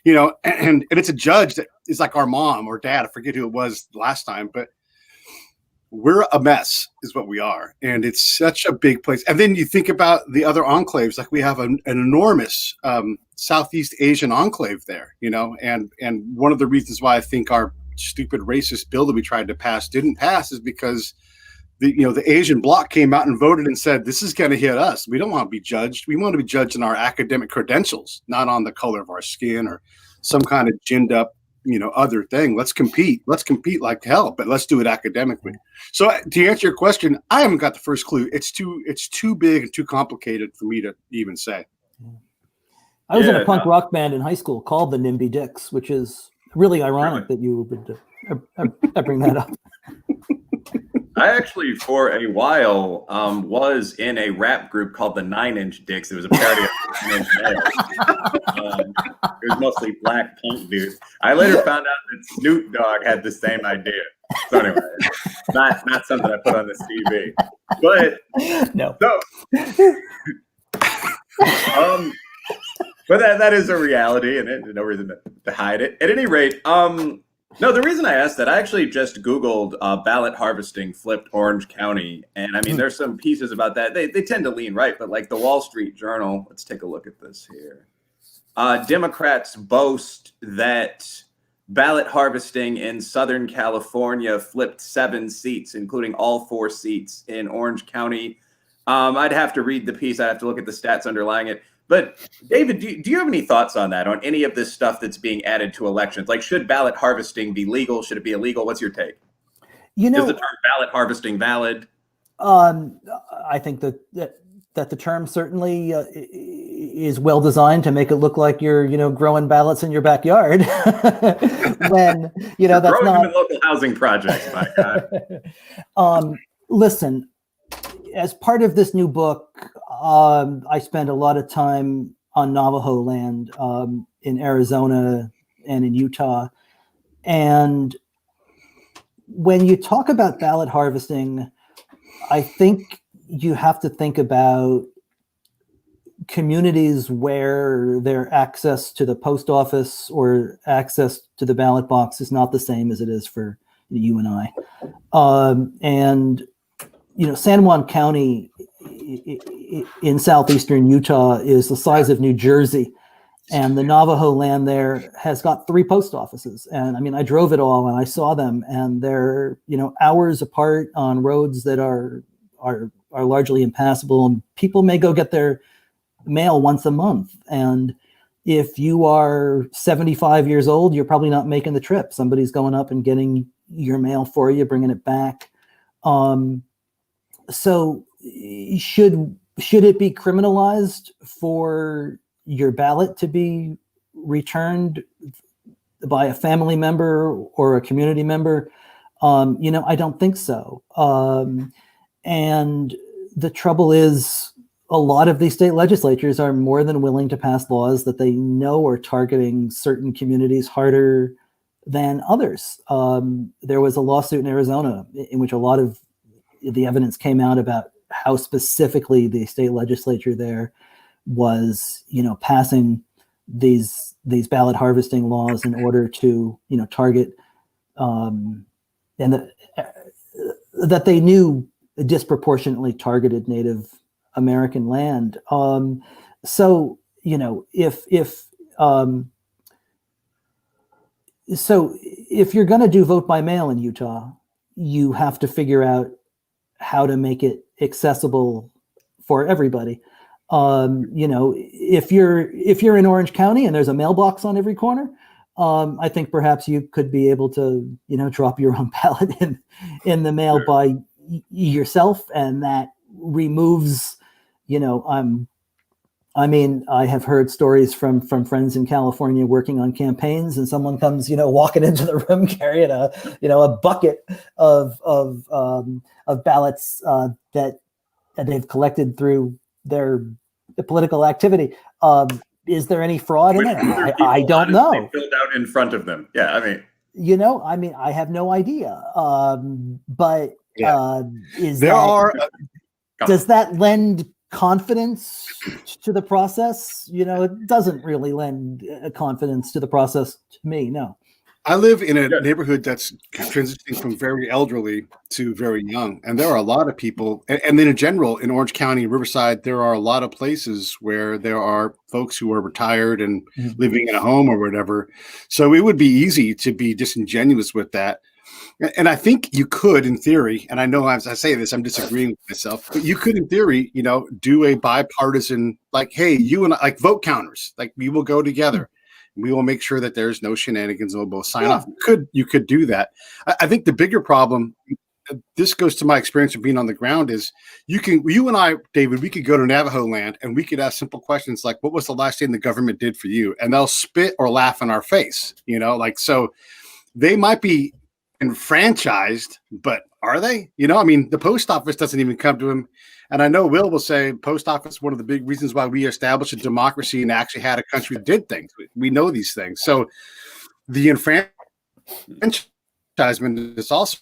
you know. And it's a judge that is like our mom or dad. I forget who it was last time, but we're a mess is what we are. And it's such a big place. And then you think about the other enclaves, like we have an enormous Southeast Asian enclave there, you know, and one of the reasons why I think our stupid racist bill that we tried to pass didn't pass is because the Asian bloc came out and voted and said, this is going to hit us. We don't want to be judged. We want to be judged on our academic credentials, not on the color of our skin or some kind of ginned up, you know, other thing. Let's compete like hell, but let's do it academically. So to answer your question, I haven't got the first clue. It's too big and too complicated for me to even say. I was in a punk rock band in high school called the NIMBY Dicks, which is really ironic that you would bring that up. I actually, for a while, was in a rap group called the 9 Inch Dicks. It was a parody of 9 Inch Nails. It was mostly black punk dudes. I later found out that Snoop Dogg had the same idea. So anyway, not something I put on this TV. But no. So, but that is a reality, and no reason to hide it. At any rate, no, the reason I asked that, I actually just Googled ballot harvesting flipped Orange County. And I mean, there's some pieces about that. They tend to lean right, but like the Wall Street Journal, let's take a look at this here. Democrats boast that ballot harvesting in Southern California flipped 7 seats, including all 4 seats in Orange County. I'd have to read the piece. I'd have to look at the stats underlying it. But David, do you have any thoughts on that, on any of this stuff that's being added to elections? Like, should ballot harvesting be legal? Should it be illegal? What's your take? You know, is the term ballot harvesting valid? I think that the term certainly is well designed to make it look like you're, growing ballots in your backyard. When that's growing not them in local housing projects. My God. Listen, as part of this new book, I spent a lot of time on Navajo land in Arizona and in Utah. And when you talk about ballot harvesting, I think you have to think about communities where their access to the post office or access to the ballot box is not the same as it is for you and I. San Juan County in southeastern Utah is the size of New Jersey, and the Navajo land there has got 3 post offices. And I mean, I drove it all and I saw them, and they're, hours apart on roads that are largely impassable, and people may go get their mail once a month. And if you are 75 years old, you're probably not making the trip. Somebody's going up and getting your mail for you, bringing it back. So should it be criminalized for your ballot to be returned by a family member or a community member? I don't think so. And the trouble is, a lot of these state legislatures are more than willing to pass laws that they know are targeting certain communities harder than others. There was a lawsuit in Arizona in which a lot of the evidence came out about how specifically the state legislature there was, passing these ballot harvesting laws in order to, target, and that they knew disproportionately targeted Native American land. So if you're going to do vote by mail in Utah, you have to figure out how to make it accessible for everybody. If you're in Orange County and there's a mailbox on every corner, I think perhaps you could be able to, drop your own ballot in the mail by yourself, and that removes, I have heard stories from friends in California working on campaigns, and someone comes, walking into the room carrying a bucket of ballots that they've collected through their political activity. Is there any fraud in it? I don't know. Filled out in front of them. Yeah, I have no idea. But does that lend confidence to the process? It doesn't really lend confidence to the process to me. No. I live in a neighborhood that's transitioning from very elderly to very young. And there are a lot of people, and then in general, in Orange County, Riverside, there are a lot of places where there are folks who are retired and living in a home or whatever. So it would be easy to be disingenuous with that. And I think you could, in theory, and I know as I say this, I'm disagreeing with myself, but you could, in theory, do a bipartisan, like, hey, you and I, like vote counters, like we will go together. We will make sure that there's no shenanigans and we'll both sign off. You could do that. I think the bigger problem, this goes to my experience of being on the ground, is you and I, David, we could go to Navajo land and we could ask simple questions like, what was the last thing the government did for you? And they'll spit or laugh in our face, so they might be enfranchised, but are they? The post office doesn't even come to them. And I know Will say post office, one of the big reasons why we established a democracy and actually had a country that did things. We know these things. So the enfranchisement is also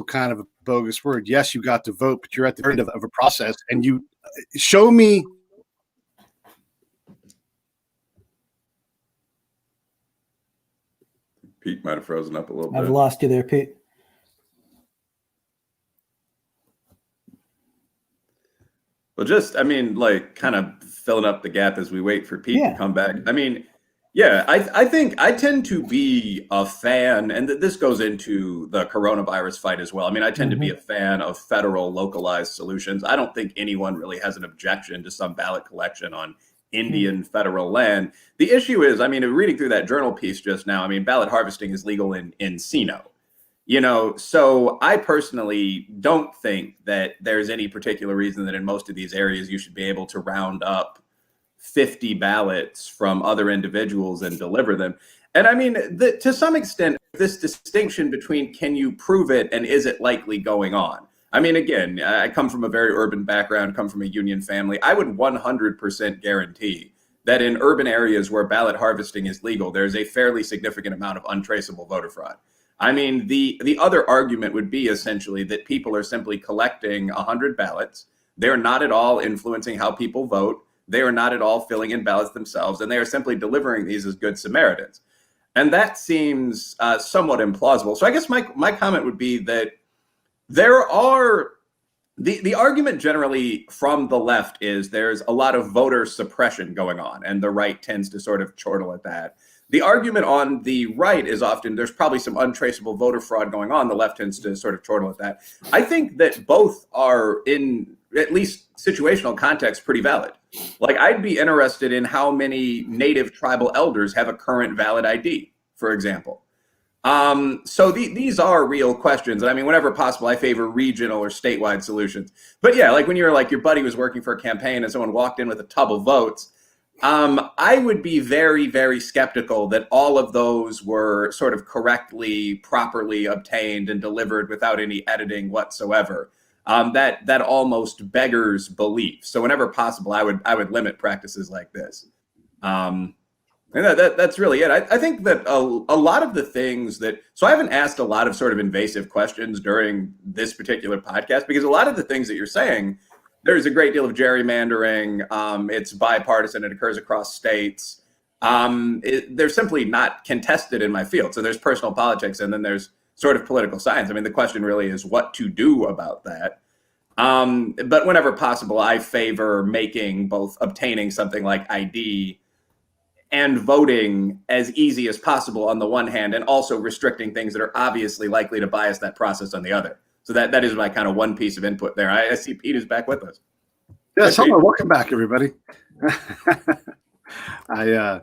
kind of a bogus word. Yes, you got to vote, but you're at the end of a process, and you show me. Pete might have frozen up a little bit. I've lost you there, Pete. Well, kind of filling up the gap as we wait for Pete to come back. Yeah, I think I tend to be a fan, and this goes into the coronavirus fight as well. I mean, I tend to be a fan of federal localized solutions. I don't think anyone really has an objection to some ballot collection on Indian federal land. The issue is, I mean, reading through that journal piece just now, I mean, ballot harvesting is legal in Encino. So I personally don't think that there's any particular reason that in most of these areas you should be able to round up 50 ballots from other individuals and deliver them. And I mean, to some extent, this distinction between can you prove it and is it likely going on? I mean, again, I come from a very urban background, come from a union family. I would 100% guarantee that in urban areas where ballot harvesting is legal, there's a fairly significant amount of untraceable voter fraud. I mean, the other argument would be essentially that people are simply collecting 100 ballots. They're not at all influencing how people vote. They are not at all filling in ballots themselves, and they are simply delivering these as good Samaritans. And that seems somewhat implausible. So I guess my comment would be that there are, the argument generally from the left is there's a lot of voter suppression going on, and the right tends to sort of chortle at that. The argument on the right is often there's probably some untraceable voter fraud going on. The left tends to sort of chortle at that. I think that both are, in at least situational context, pretty valid. Like, I'd be interested in how many native tribal elders have a current valid ID, for example. So these are real questions. And I mean, whenever possible, I favor regional or statewide solutions. But yeah, like when you're like your buddy was working for a campaign and someone walked in with a tub of votes, I would be very, very skeptical that all of those were sort of correctly, properly obtained and delivered without any editing whatsoever. That almost beggars belief. So whenever possible, I would limit practices like this. And that's really it. I think that a lot of the things that, so I haven't asked a lot of sort of invasive questions during this particular podcast, because a lot of the things that you're saying, there's a great deal of gerrymandering. It's bipartisan. It occurs across states. They're simply not contested in my field. So there's personal politics, and then there's sort of political science. I mean, the question really is what to do about that. But whenever possible, I favor making both obtaining something like ID and voting as easy as possible on the one hand, and also restricting things that are obviously likely to bias that process on the other. So that is my kind of one piece of input there. I see Pete is back with us. Yes, hello, welcome back, everybody. Yeah,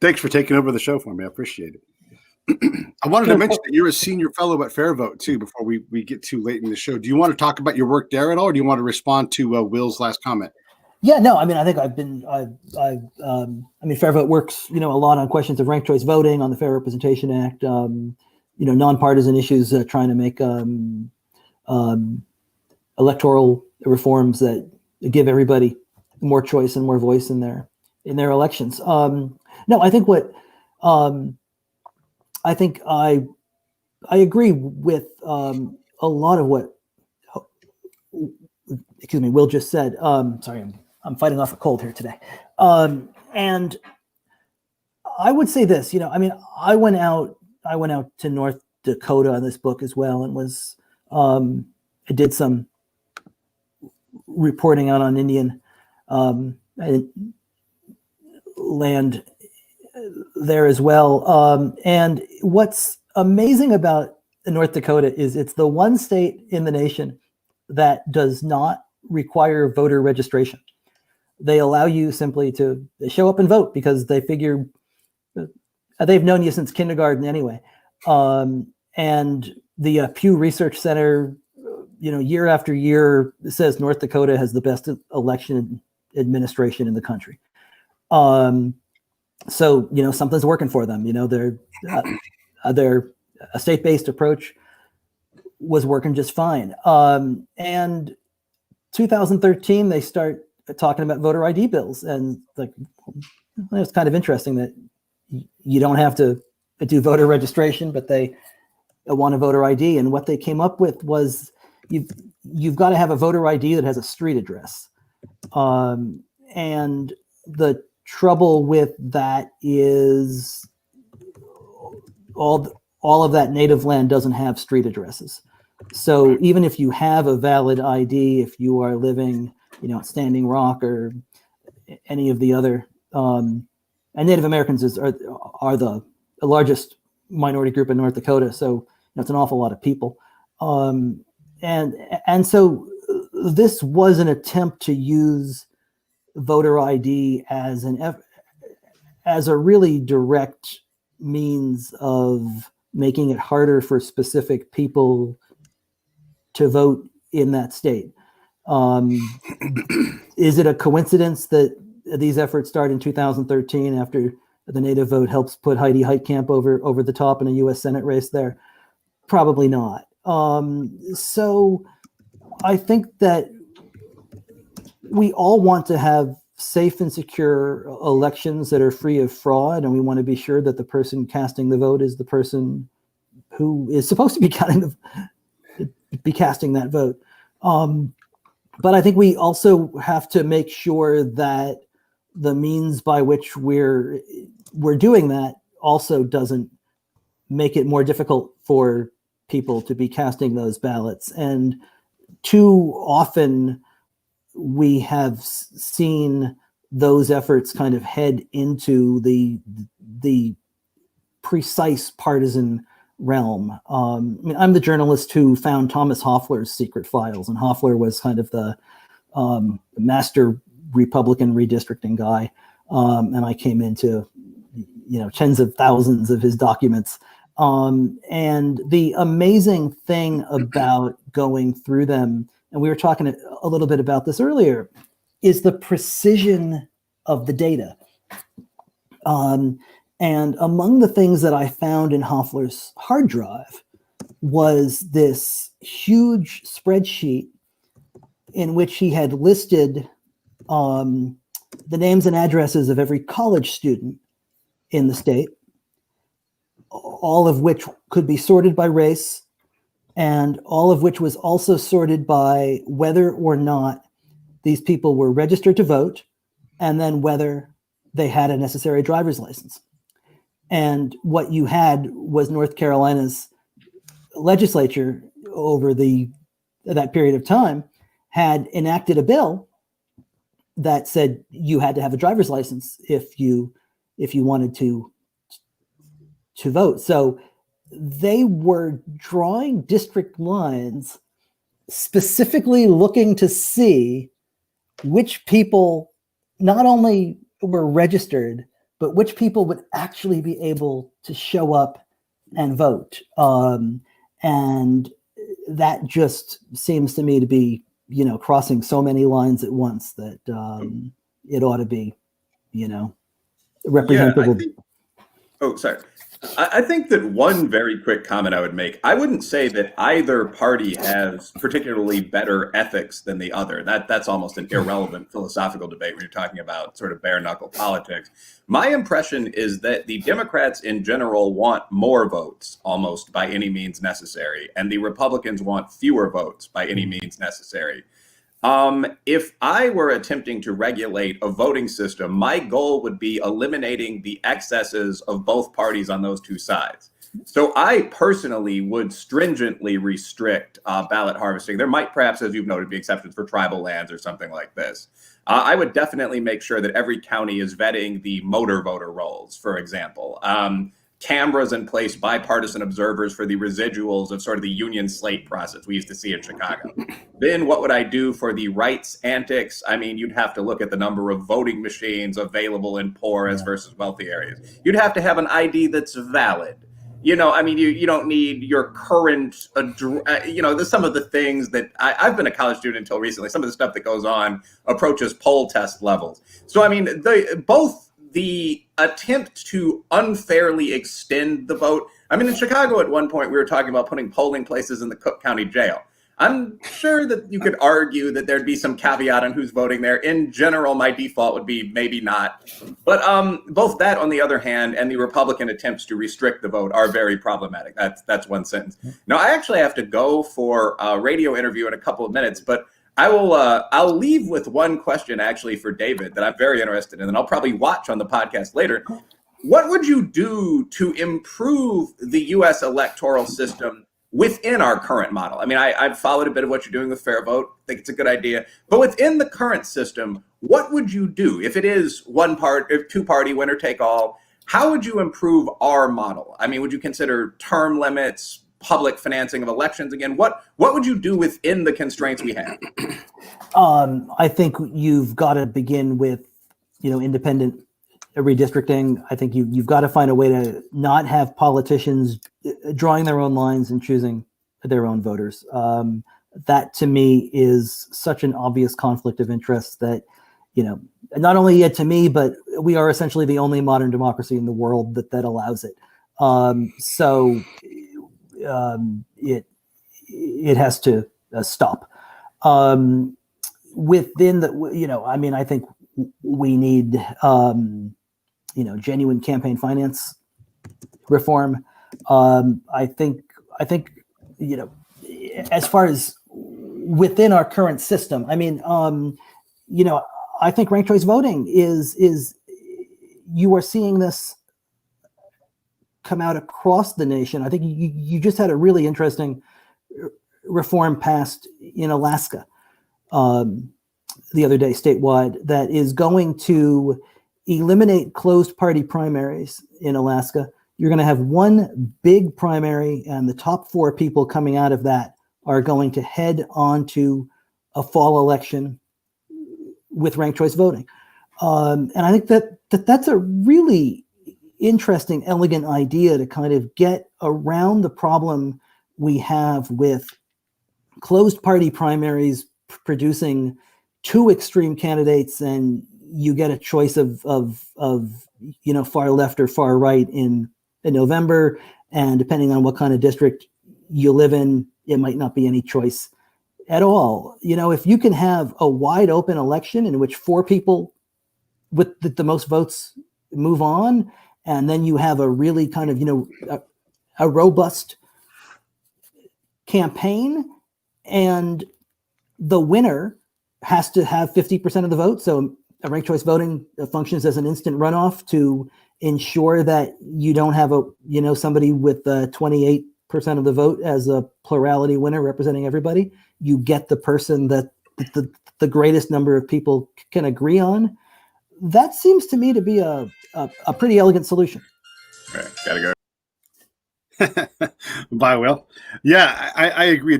thanks for taking over the show for me. I appreciate it. I wanted to mention that you're a senior fellow at Fair Vote too. Before we get too late in the show, do you want to talk about your work there at all, or do you want to respond to Will's last comment? Yeah, no, I mean, I think I mean, Fair Vote works, a lot on questions of ranked choice voting, on the Fair Representation Act, nonpartisan issues, trying to make electoral reforms that give everybody more choice and more voice in their elections. No, I think I agree with a lot of what Will just said. Sorry, I'm fighting off a cold here today. And I would say this, I mean, I went out to North Dakota on this book as well, and was I did some reporting out on Indian land there as well. And what's amazing about North Dakota is it's the one state in the nation that does not require voter registration. They allow you simply to show up and vote because they figure they've known you since kindergarten anyway. And the Pew Research Center, year after year says North Dakota has the best election administration in the country. So, something's working for them. Their a state-based approach was working just fine. And 2013, they start talking about voter ID bills. And it's kind of interesting that you don't have to do voter registration, but they want a voter ID. And what they came up with was you've got to have a voter ID that has a street address. And the trouble with that is all of that native land doesn't have street addresses. So even if you have a valid ID, if you are living, at Standing Rock or any of the other and Native Americans are the largest minority group in North Dakota. So it's an awful lot of people. And so this was an attempt to use voter ID as a really direct means of making it harder for specific people to vote in that state. Is it a coincidence that these efforts start in 2013 after the native vote helps put Heidi Heitkamp over the top in a U.S. Senate race there? Probably not. So I think that we all want to have safe and secure elections that are free of fraud, and we want to be sure that the person casting the vote is the person who is supposed to be casting that vote. But I think we also have to make sure that the means by which we're doing that also doesn't make it more difficult for people to be casting those ballots. And too often we have seen those efforts kind of head into the precise partisan realm. I mean, I'm the journalist who found Thomas Hoffler's secret files, and Hoffler was kind of the master Republican redistricting guy. And I came into, tens of thousands of his documents. And the amazing thing about going through them, and we were talking a little bit about this earlier, is the precision of the data. And among the things that I found in Hoffler's hard drive was this huge spreadsheet in which he had listed the names and addresses of every college student in the state, all of which could be sorted by race, and all of which was also sorted by whether or not these people were registered to vote, and then whether they had a necessary driver's license. And what you had was North Carolina's legislature over that period of time had enacted a bill that said you had to have a driver's license if you wanted to vote. So they were drawing district lines specifically looking to see which people not only were registered, but which people would actually be able to show up and vote. And that just seems to me to be, crossing so many lines at once that it ought to be, representable. I think that one very quick comment I would make, I wouldn't say that either party has particularly better ethics than the other. That's almost an irrelevant philosophical debate when you're talking about sort of bare knuckle politics. My impression is that the Democrats in general want more votes almost by any means necessary, and the Republicans want fewer votes by any means necessary. If I were attempting to regulate a voting system, my goal would be eliminating the excesses of both parties on those two sides. So I personally would stringently restrict ballot harvesting. There might perhaps, as you've noted, be exceptions for tribal lands or something like this. I would definitely make sure that every county is vetting the motor voter rolls, for example. Cameras in place, bipartisan observers for the residuals of sort of the union slate process we used to see in Chicago. Then what would I do for the rights antics? I mean, you'd have to look at the number of voting machines available in poor versus wealthy areas. You'd have to have an ID that's valid. You don't need your current, there's some of the things that I've been a college student until recently. Some of the stuff that goes on approaches poll test levels. So, I mean, both the attempt to unfairly extend the vote. I mean, in Chicago at one point, we were talking about putting polling places in the Cook County Jail. I'm sure that you could argue that there'd be some caveat on who's voting there. In general, my default would be maybe not. But both that, on the other hand, and the Republican attempts to restrict the vote are very problematic. That's one sentence. Now, I actually have to go for a radio interview in a couple of minutes, but I'll leave with one question actually for David that I'm very interested in, and I'll probably watch on the podcast later. What would you do to improve the U.S. electoral system within our current model? I mean, I've followed a bit of what you're doing with Fair Vote. I think it's a good idea. But within the current system, what would you do if it is two-party, winner take all? How would you improve our model? I mean, would you consider term limits, public financing of elections again? What would you do within the constraints we have? I think you've got to begin with, independent redistricting. I think you've got to find a way to not have politicians drawing their own lines and choosing their own voters. That to me is such an obvious conflict of interest that, not only yet to me, but we are essentially the only modern democracy in the world that allows it. So it has to stop. Within the, I think we need, genuine campaign finance reform. I think, as far as within our current system, I think ranked choice voting is you are seeing this come out across the nation. I think you just had a really interesting reform passed in Alaska the other day statewide that is going to eliminate closed party primaries in Alaska. You're going to have one big primary, and the top 4 people coming out of that are going to head on to a fall election with ranked choice voting. And I think that's a really interesting, elegant idea to kind of get around the problem we have with closed party primaries producing 2 extreme candidates, and you get a choice of far left or far right in November, and depending on what kind of district you live in, it might not be any choice at all. If you can have a wide open election in which 4 people with the most votes move on, and then you have a really kind of, a robust campaign, and the winner has to have 50% of the vote. So ranked choice voting functions as an instant runoff to ensure that you don't have somebody with 28% of the vote as a plurality winner representing everybody. You get the person that the greatest number of people can agree on. That seems to me to be a pretty elegant solution. Right, gotta go. Bye, Will. Yeah, I agree.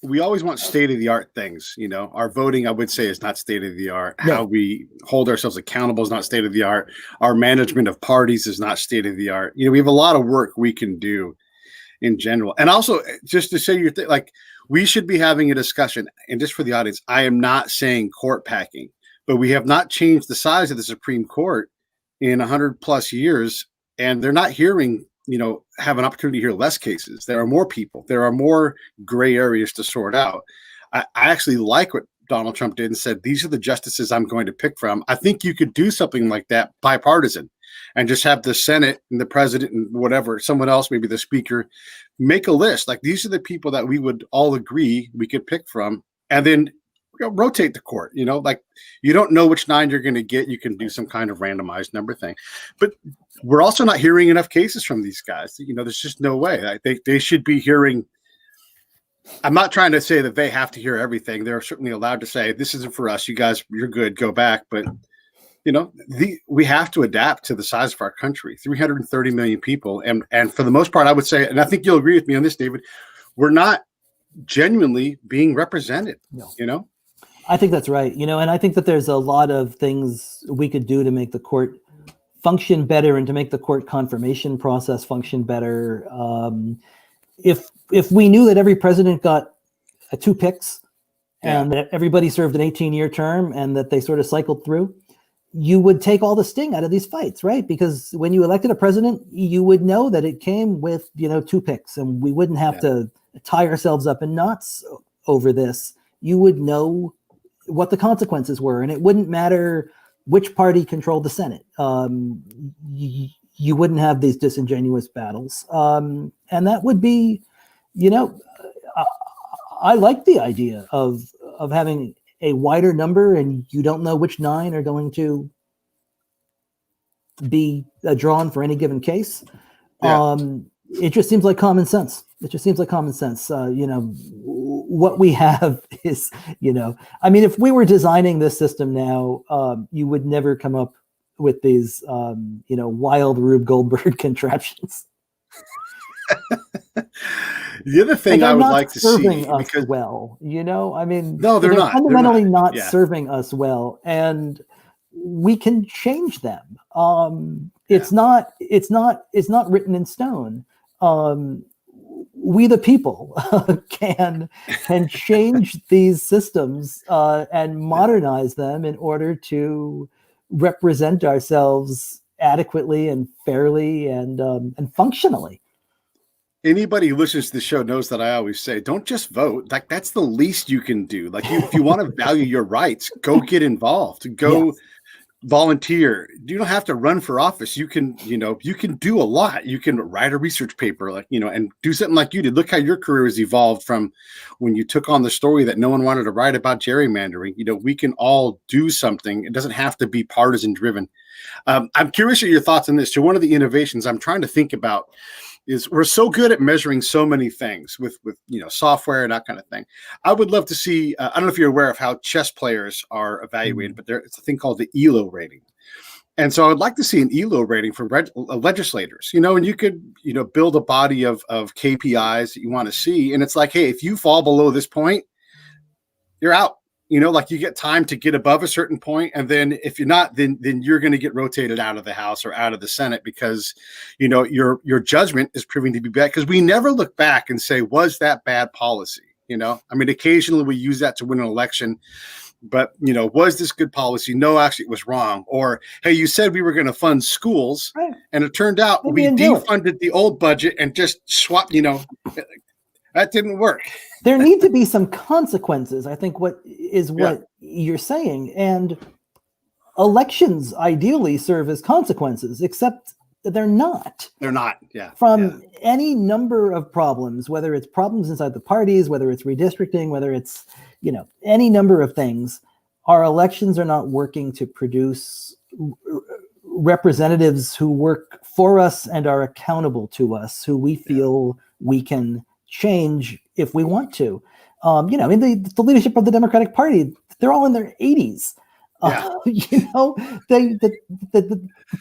We always want state-of-the-art things. Our voting, I would say, is not state-of-the-art. No. How we hold ourselves accountable is not state-of-the-art. Our management of parties is not state-of-the-art. We have a lot of work we can do in general. And also, just to say we should be having a discussion. And just for the audience, I am not saying court packing, but we have not changed the size of the Supreme Court in 100+ years, and they're not hearing have an opportunity to hear less cases. There are more people. There are more gray areas to sort out. I actually like what Donald Trump did and said, these are the justices I'm going to pick from. I think you could do something like that bipartisan and just have the Senate and the president and whatever, someone else, maybe the speaker, make a list. Like, these are the people that we would all agree we could pick from, and then rotate the court. You don't know which 9 you're going to get. You can do some kind of randomized number thing, but we're also not hearing enough cases from these guys. There's just no way. They should be hearing. I'm not trying to say that they have to hear everything. They're certainly allowed to say, this isn't for us. You guys, you're good. Go back. But we have to adapt to the size of our country, 330 million people. And for the most part, I would say, and I think you'll agree with me on this, David, we're not genuinely being represented. No. I think that's right. And I think that there's a lot of things we could do to make the court function better and to make the court confirmation process function better. If we knew that every president got 2 picks and that everybody served an 18-year term and that they sort of cycled through, you would take all the sting out of these fights, right? Because when you elected a president, you would know that it came with 2 picks, and we wouldn't have to tie ourselves up in knots over this. You would know what the consequences were, and it wouldn't matter which party controlled the Senate. You wouldn't have these disingenuous battles. And that would be, I like the idea of having a wider number, and you don't know which 9 are going to be drawn for any given case. Yeah. it just seems like common sense. It just seems like common sense. What we have is, I mean, if we were designing this system now, you would never come up with these, wild Rube Goldberg contraptions. The other thing I would like to see, serving us because well, I mean, no, they're not fundamentally not Yeah. serving us well, and we can change them. It's not written in stone. We the people can change these systems and modernize them in order to represent ourselves adequately and fairly and functionally. Anybody who listens to the show knows that I always say, don't just vote. Like, that's the least you can do. Like, if you want to value your rights, go get involved. Go volunteer. You don't have to run for office. You can do a lot. You can write a research paper, and do something like you did. Look how your career has evolved from when you took on the story that no one wanted to write about gerrymandering. We can all do something. It doesn't have to be partisan driven. I'm curious of your thoughts on this. So one of the innovations I'm trying to think about is we're so good at measuring so many things with software and that kind of thing. I would love to see, I don't know if you're aware of how chess players are evaluated, but there's a thing called the ELO rating. And so I would like to see an ELO rating for legislators, and you could, build a body of KPIs that you want to see. And it's like, hey, if you fall below this point, you're out. You get time to get above a certain point. And then if you're not, then you're going to get rotated out of the House or out of the Senate because, your judgment is proving to be bad, because we never look back and say, was that bad policy? I mean, occasionally we use that to win an election, but, was this good policy? No, actually it was wrong. Or, hey, you said we were going to fund schools, right, and it turned out we defunded the old budget and just swapped, that didn't work. There need to be some consequences, I think, what you're saying. And elections ideally serve as consequences, except that they're not. They're not, From any number of problems, whether it's problems inside the parties, whether it's redistricting, whether it's, any number of things, our elections are not working to produce representatives who work for us and are accountable to us, who we feel we can change if we want to. I mean, the leadership of the Democratic Party, they're all in their 80s.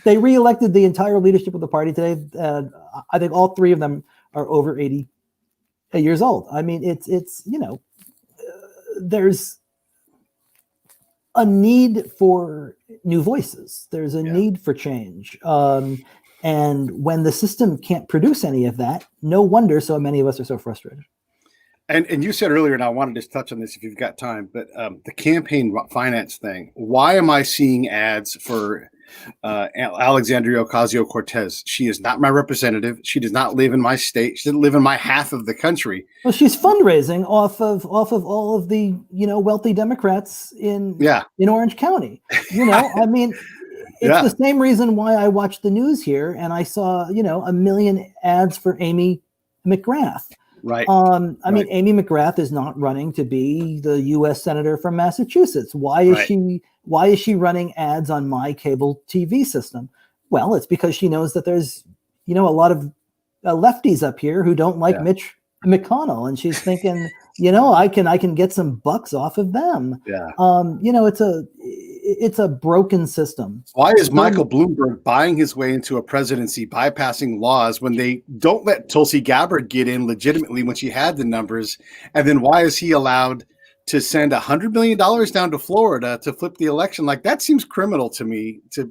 They reelected the entire leadership of the party today. I think all three of them are over 80 years old. I mean, it's there's a need for new voices. There's a need for change. And when the system can't produce any of that, no wonder so many of us are so frustrated. And you said earlier, and I wanted to touch on this if you've got time, but the campaign finance thing, why am I seeing ads for Alexandria Ocasio-Cortez? She is not my representative. She does not live in my state. She doesn't live in my half of the country. Well, she's fundraising off of all of the, wealthy Democrats in Orange County. I mean, it's the same reason why I watched the news here and I saw, a million ads for Amy McGrath. Right. I mean, Amy McGrath is not running to be the U.S. Senator from Massachusetts. Why is she running ads on my cable TV system? Well, it's because she knows that there's, a lot of lefties up here who don't like Mitch McConnell, and she's thinking, I can get some bucks off of them. Yeah. It's a broken system. Why is Michael Bloomberg buying his way into a presidency, bypassing laws when they don't let Tulsi Gabbard get in legitimately when she had the numbers? And then why is he allowed to send $100 million down to Florida to flip the election? Like, that seems criminal to me. I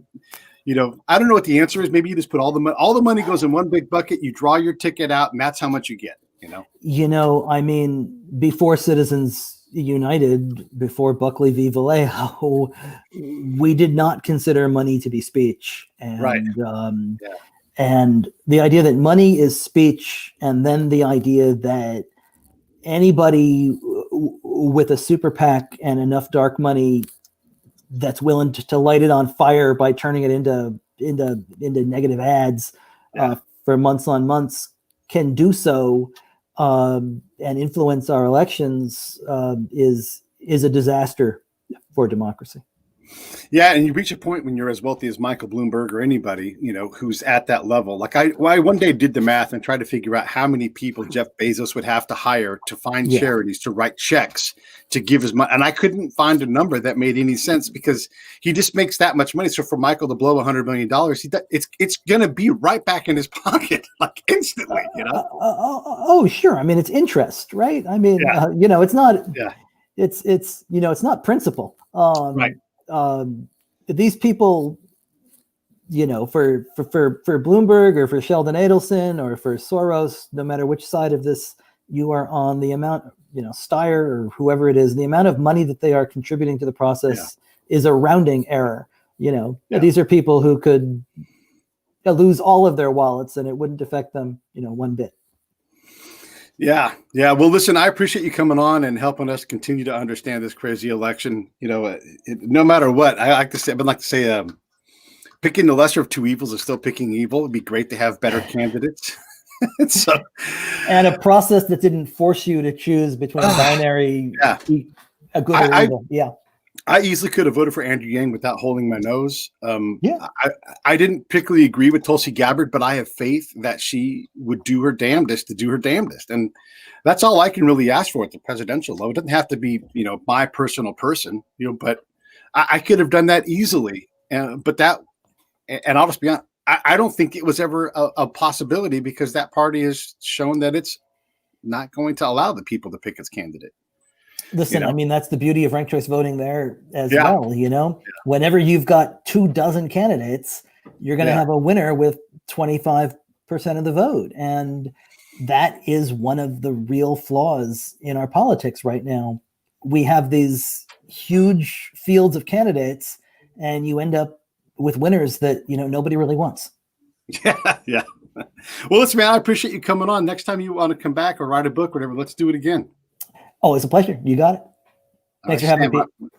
don't know what the answer is. Maybe you just put all the money goes in one big bucket. You draw your ticket out, and that's how much you get. I mean, before Citizens United, before Buckley v. Vallejo, we did not consider money to be speech. And, and the idea that money is speech, and then the idea that anybody with a super PAC and enough dark money that's willing to light it on fire by turning it into negative ads for months on months can do so and influence our elections is a disaster for democracy. Yeah, and you reach a point when you're as wealthy as Michael Bloomberg or anybody, who's at that level. Like I one day did the math and tried to figure out how many people Jeff Bezos would have to hire to find charities to write checks to give his money, and I couldn't find a number that made any sense because he just makes that much money. So for Michael to blow $100 million, it's going to be right back in his pocket, like instantly. Sure. I mean, it's interest, right? I mean, it's not. Yeah. It's not principle. Right. These people, for Bloomberg or for Sheldon Adelson or for Soros, no matter which side of this you are on, the amount, Steyer or whoever it is, the amount of money that they are contributing to the process is a rounding error. These are people who could lose all of their wallets and it wouldn't affect them, one bit. Yeah. Well, listen, I appreciate you coming on and helping us continue to understand this crazy election. No matter what, I'd like to say, picking the lesser of two evils is still picking evil. It'd be great to have better candidates. And a process that didn't force you to choose between a binary, a good or evil. Yeah. I easily could have voted for Andrew Yang without holding my nose. I didn't particularly agree with Tulsi Gabbard, but I have faith that she would do her damnedest to do her damnedest. And that's all I can really ask for at the presidential level. It doesn't have to be, my personal person, but I could have done that easily. And I'll just be honest, I don't think it was ever a possibility because that party has shown that it's not going to allow the people to pick its candidate. Listen, I mean, that's the beauty of ranked choice voting there as well. Whenever you've got 24 candidates, you're going to have a winner with 25% of the vote. And that is one of the real flaws in our politics right now. We have these huge fields of candidates and you end up with winners that, nobody really wants. Yeah. Well, listen, man, I appreciate you coming on. Next time you want to come back or write a book, whatever, let's do it again. Oh, it's a pleasure. You got it. Thanks for having me, Pete.